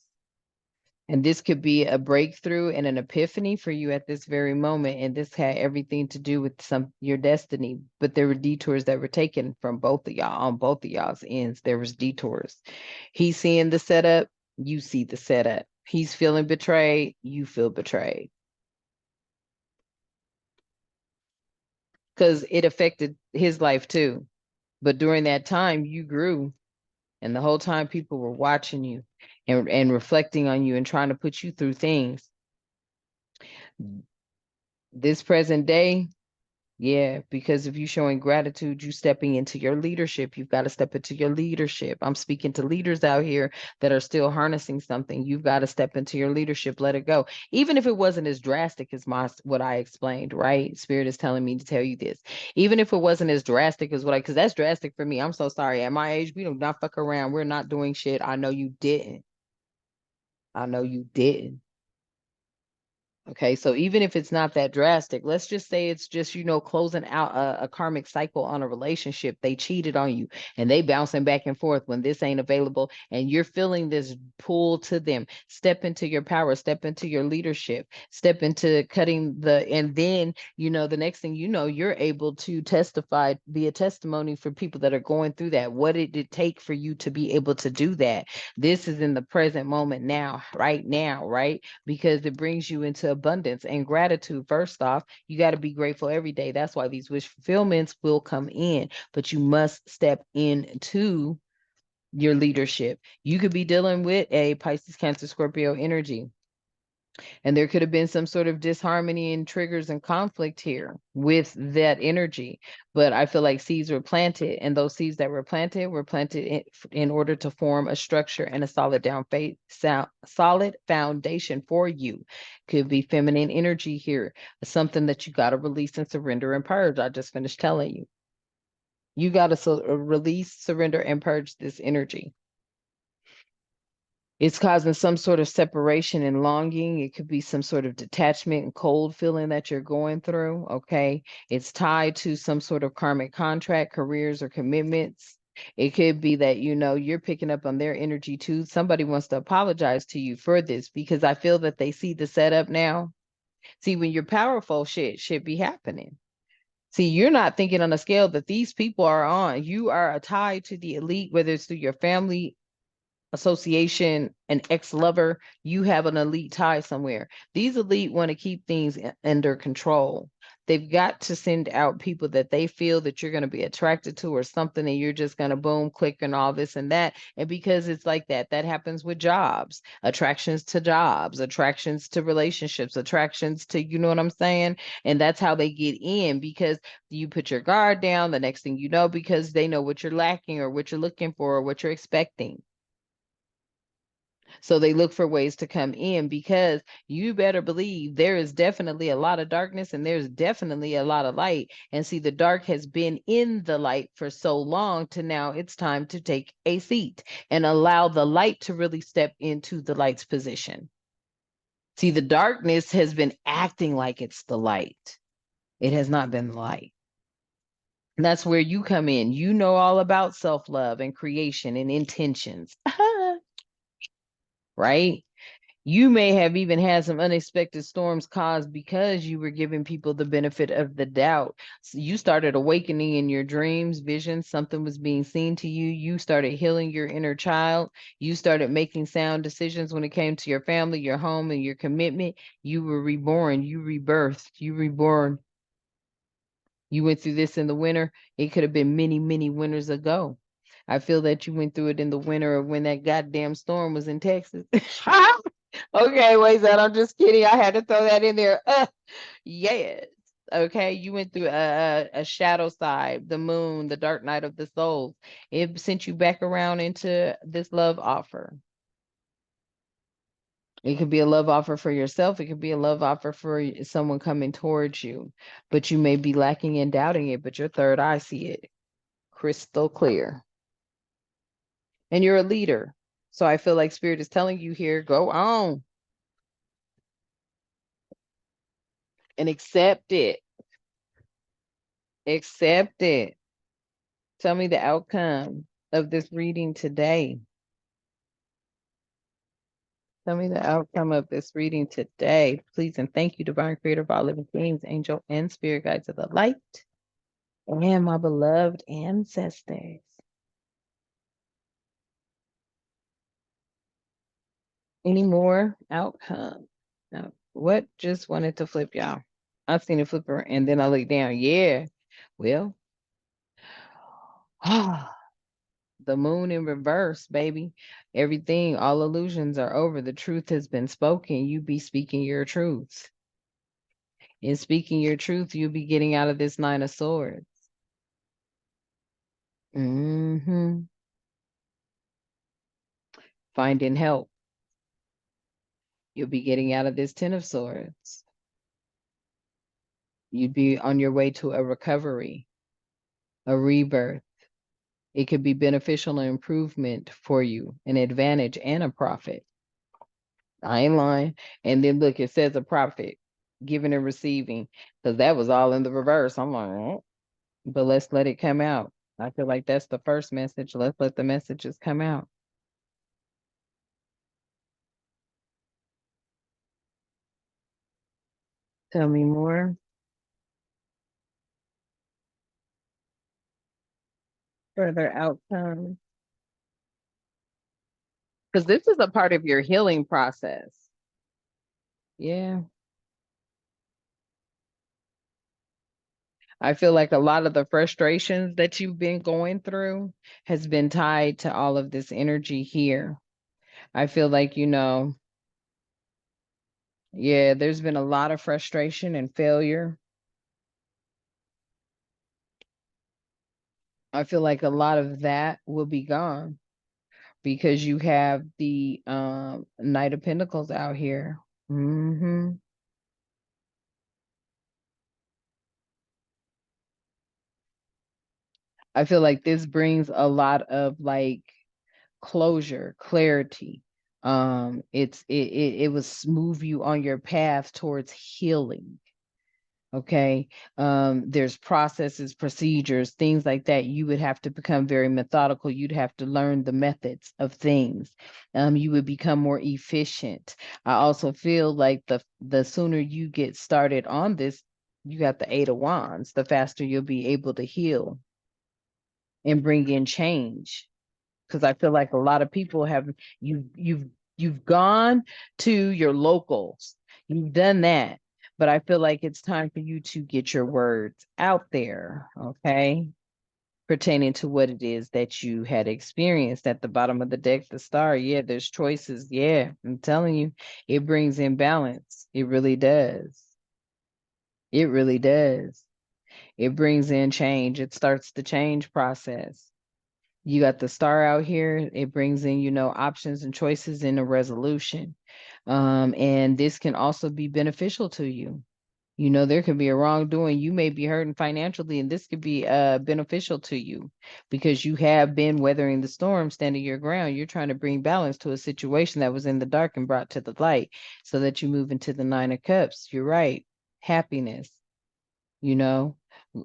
And this could be a breakthrough and an epiphany for you at this very moment. And this had everything to do with your destiny. But there were detours that were taken from both of y'all on both of y'all's ends. There was detours. He's seeing the setup, you see the setup. He's feeling betrayed, you feel betrayed. Because it affected his life too. But during that time, you grew. And the whole time people were watching you and reflecting on you and trying to put you through things. This present day, yeah, because if you're showing gratitude, you stepping into your leadership. You've got to step into your leadership. I'm speaking to leaders out here that are still harnessing something. You've got to step into your leadership, let it go. Even if it wasn't as drastic as what I explained, right? Spirit is telling me to tell you this. Even if it wasn't as drastic as because that's drastic for me. I'm so sorry. At my age, we do not fuck around. We're not doing shit. I know you didn't. I know you didn't. Okay, so even if it's not that drastic, let's just say it's just, closing out a karmic cycle on a relationship. They cheated on you and they bouncing back and forth when this ain't available and you're feeling this pull to them. Step into your power, step into your leadership, step into and then, the next thing you know, you're able to testify, be a testimony for people that are going through that. What did it take for you to be able to do that? This is in the present moment now, right? Because it brings you into abundance and gratitude. First off, you got to be grateful every day. That's why these wish fulfillments will come in, but you must step into your leadership. You could be dealing with a Pisces, Cancer, Scorpio energy. And there could have been some sort of disharmony and triggers and conflict here with that energy. But I feel like seeds were planted, and those seeds that were planted in order to form a structure and a solid foundation for you. Could be feminine energy here, something that you got to release and surrender and purge. I just finished telling you. You got to release, surrender, and purge this energy. It's causing some sort of separation and longing. It could be some sort of detachment and cold feeling that you're going through. Okay. It's tied to some sort of karmic contract, careers, or commitments. It could be that, you're picking up on their energy too. Somebody wants to apologize to you for this because I feel that they see the setup now. See, when you're powerful, shit should be happening. See, you're not thinking on a scale that these people are on. You are tied to the elite, whether it's through your family, association, an ex-lover, you have an elite tie somewhere. These elite want to keep things under control. They've got to send out people that they feel that you're going to be attracted to or something, and you're just going to boom, click, and all this and that. And because it's like that, that happens with jobs, attractions to jobs, attractions to relationships, attractions to, you know what I'm saying? And that's how they get in because you put your guard down. The next thing you know, because they know what you're lacking or what you're looking for or what you're expecting. So they look for ways to come in because you better believe there is definitely a lot of darkness and there's definitely a lot of light. And see, the dark has been in the light for so long to now it's time to take a seat and allow the light to really step into the light's position. See, the darkness has been acting like it's the light. It has not been the light. And that's where you come in. You know all about self-love and creation and intentions. Right? You may have even had some unexpected storms caused because you were giving people the benefit of the doubt. So you started awakening in your dreams, visions, something was being seen to you. You started healing your inner child. You started making sound decisions when it came to your family, your home, and your commitment. You were reborn. You rebirthed. You reborn. You went through this in the winter. It could have been many, many winters ago. I feel that you went through it in the winter of when that goddamn storm was in Texas. Okay, wait, that I'm just kidding. I had to throw that in there. Yes. Okay, you went through a shadow side, the moon, the dark night of the soul. It sent you back around into this love offer. It could be a love offer for yourself. It could be a love offer for someone coming towards you, but you may be lacking in doubting it, but your third eye see it crystal clear. And you're a leader. So I feel like spirit is telling you here, go on. And accept it. Accept it. Tell me the outcome of this reading today. Tell me the outcome of this reading today. Please and thank you, Divine Creator of all living beings, angel and spirit guides of the light, and my beloved ancestors. Any more outcome? No. What just wanted to flip, y'all? I've seen it flip and then I look down. Yeah. Well, the moon in reverse, baby. Everything, all illusions are over. The truth has been spoken. You be speaking your truth. In speaking your truth, you'll be getting out of this Nine of Swords. Mm-hmm. Finding help. You'll be getting out of this Ten of Swords. You'd be on your way to a recovery, a rebirth. It could be beneficial and improvement for you, an advantage and a profit. I ain't lying. And then look, it says a profit, giving and receiving, because that was all in the reverse. I'm like, oh. But let's let it come out. I feel like that's the first message. Let's let the messages come out. Tell me more. Further outcomes. Because this is a part of your healing process. Yeah. I feel like a lot of the frustrations that you've been going through has been tied to all of this energy here. I feel like, yeah, there's been a lot of frustration and failure. I feel like a lot of that will be gone because you have the Knight of Pentacles out here. Hmm. I feel like this brings a lot of like closure, clarity. It will smooth you on your path towards healing. Okay. There's processes, procedures, things like that. You would have to become very methodical. You'd have to learn the methods of things. You would become more efficient. I also feel like the sooner you get started on this, you got the Eight of Wands, the faster you'll be able to heal and bring in change. Because I feel like a lot of people have you've gone to your locals, you've done that, but I feel like it's time for you to get your words out there, okay, pertaining to what it is that you had experienced at the bottom of the deck, the star. Yeah, there's choices. Yeah, I'm telling you, it brings in balance. It really does. It really does. It brings in change. It starts the change process. You got the star out here. It brings in, options and choices in a resolution. And this can also be beneficial to you. There could be a wrongdoing. You may be hurting financially, and this could be beneficial to you because you have been weathering the storm, standing your ground. You're trying to bring balance to a situation that was in the dark and brought to the light so that you move into the Nine of Cups. You're right. Happiness, you know,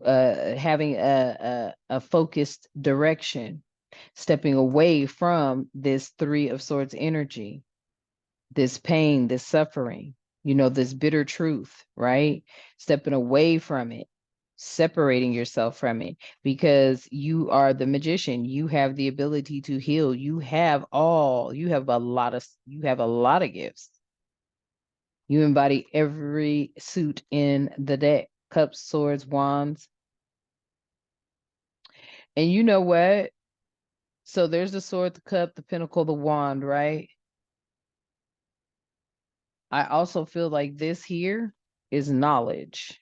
having a focused direction, stepping away from this Three of Swords energy, this pain, this suffering, this bitter truth, right? Stepping away from it, separating yourself from it because you are the magician. You have the ability to heal. You have a lot of gifts. You embody every suit in the deck: cups, swords, wands. And you know what? So there's the sword, the cup, the pentacle, the wand, right? I also feel like this here is knowledge.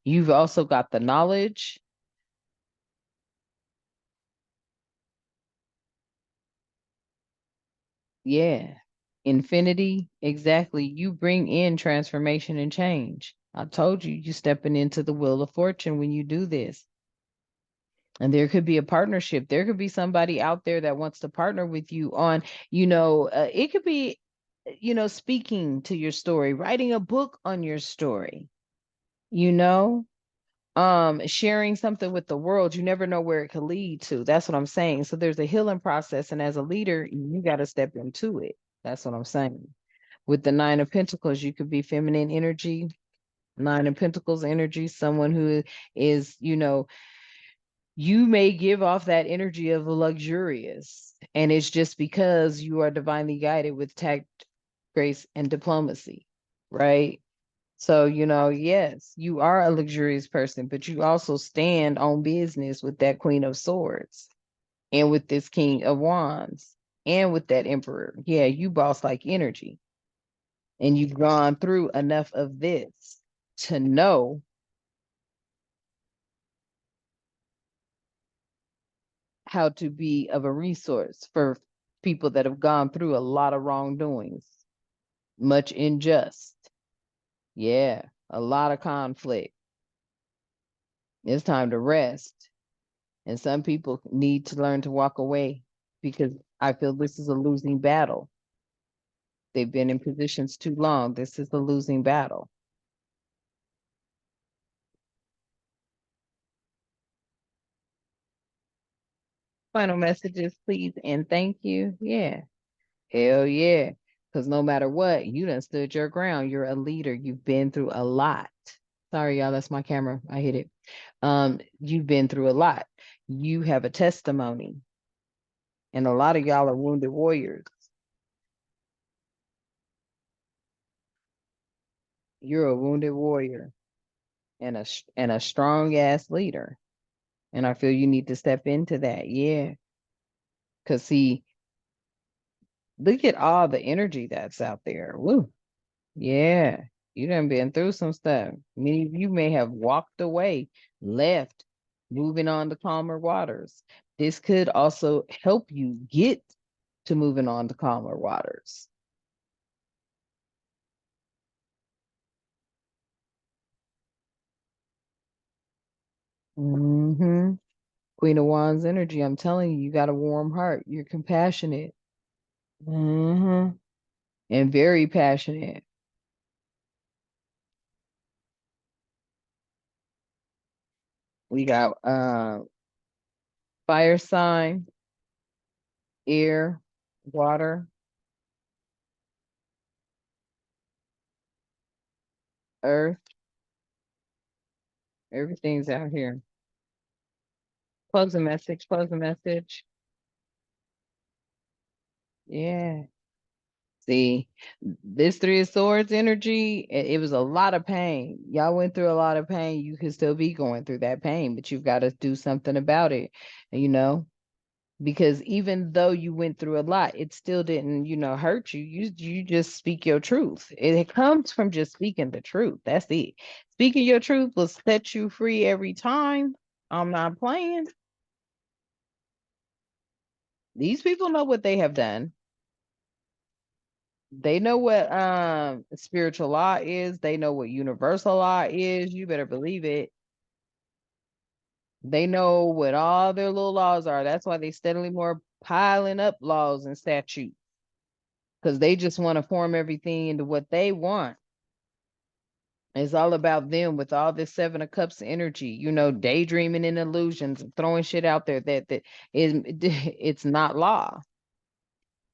You've also got the knowledge. Yeah. Infinity. Exactly. You bring in transformation and change. I told you, you're stepping into the wheel of fortune when you do this. And there could be a partnership. There could be somebody out there that wants to partner with you on, it could be, speaking to your story, writing a book on your story. you know, sharing something with the world, you never know where it could lead to. That's what I'm saying. So there's a healing process, and as a leader, you got to step into it. That's what I'm saying. With the Nine of Pentacles, you could be feminine energy, Nine of Pentacles energy, someone who is, you may give off that energy of a luxurious, and it's just because you are divinely guided with tact, grace, and diplomacy, right? So, yes, you are a luxurious person, but you also stand on business with that Queen of Swords and with this King of Wands and with that Emperor. Yeah, you boss like energy, and you've gone through enough of this to know how to be of a resource for people that have gone through a lot of wrongdoings, much unjust. Yeah, a lot of conflict. It's time to rest. And some people need to learn to walk away because I feel this is a losing battle. They've been in positions too long. This is a losing battle. Final messages, please, and thank you. Yeah. Hell yeah. Because no matter what, you done stood your ground. You're a leader. You've been through a lot. Sorry, y'all, that's my camera. I hit it. You've been through a lot. You have a testimony. And a lot of y'all are wounded warriors. You're a wounded warrior and a strong ass leader. And I feel you need to step into that. Yeah. Cause see, look at all the energy that's out there. Woo. Yeah. You done been through some stuff. Many of you may have walked away, left, moving on to calmer waters. This could also help you get to moving on to calmer waters. Hmm. Queen of Wands energy. I'm telling you, you got a warm heart. You're compassionate. Hmm. And very passionate. We got fire sign, air, water, earth, everything's out here. Close the message, close the message. Yeah. See, this Three of Swords energy, it was a lot of pain. Y'all went through a lot of pain. You could still be going through that pain, but you've got to do something about it, you know? Because even though you went through a lot, it still didn't, hurt you. You just speak your truth. It comes from just speaking the truth. That's it. Speaking your truth will set you free every time. I'm not playing. These people know what they have done. They know what spiritual law is. They know what universal law is. You better believe it. They know what all their little laws are. That's why they steadily more piling up laws and statutes because they just want to form everything into what they want. It's all about them with all this Seven of Cups energy, daydreaming and illusions and throwing shit out there that is it's not law.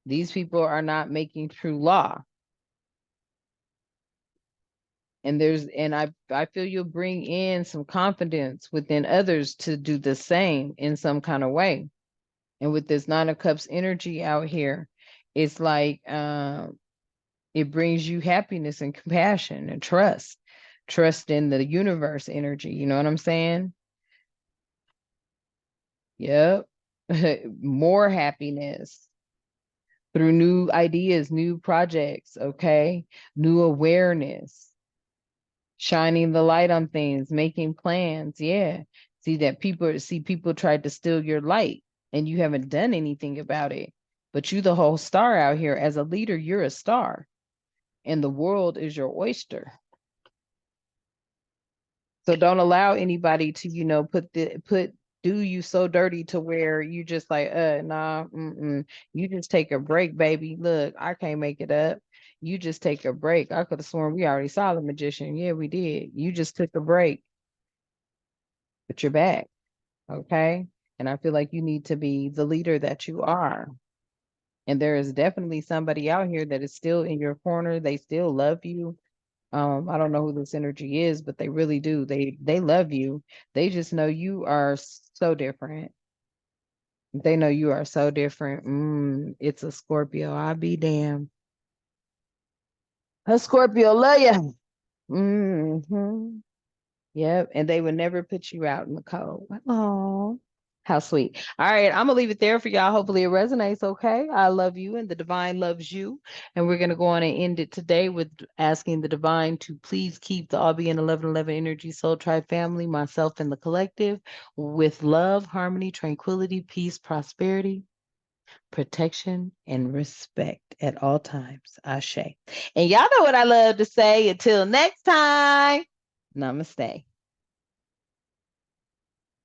These people are not making true law. And I feel you'll bring in some confidence within others to do the same in some kind of way. And with this Nine of Cups energy out here, it's like it brings you happiness and compassion and trust in the universe energy. You know what I'm saying? Yep. More happiness through new ideas, new projects, okay? New awareness, shining the light on things, making plans. Yeah. See people tried to steal your light and you haven't done anything about it. But you the whole star out here. As a leader, you're a star and the world is your oyster. So don't allow anybody to, do you so dirty to where you just like, nah, you just take a break, baby. Look, I can't make it up. You just take a break. I could have sworn we already saw the magician. Yeah, we did. You just took a break, but you're back. Okay. And I feel like you need to be the leader that you are. And there is definitely somebody out here that is still in your corner. They still love you. I don't know who this energy is, but they really do. They love you. They just know you are so different. They know you are so different. It's a Scorpio. I'll be damned. A Scorpio love you. Hmm. Yep. And they would never put you out in the cold. Oh, how sweet. All right. I'm gonna leave it there for y'all. Hopefully it resonates. Okay. I love you and the divine loves you. And we're gonna go on and end it today with asking the divine to please keep the All Being 1111 Energy Soul Tribe family, myself and the collective with love, harmony, tranquility, peace, prosperity, protection, and respect at all times. Ashe. And y'all know what I love to say. Until next time, namaste.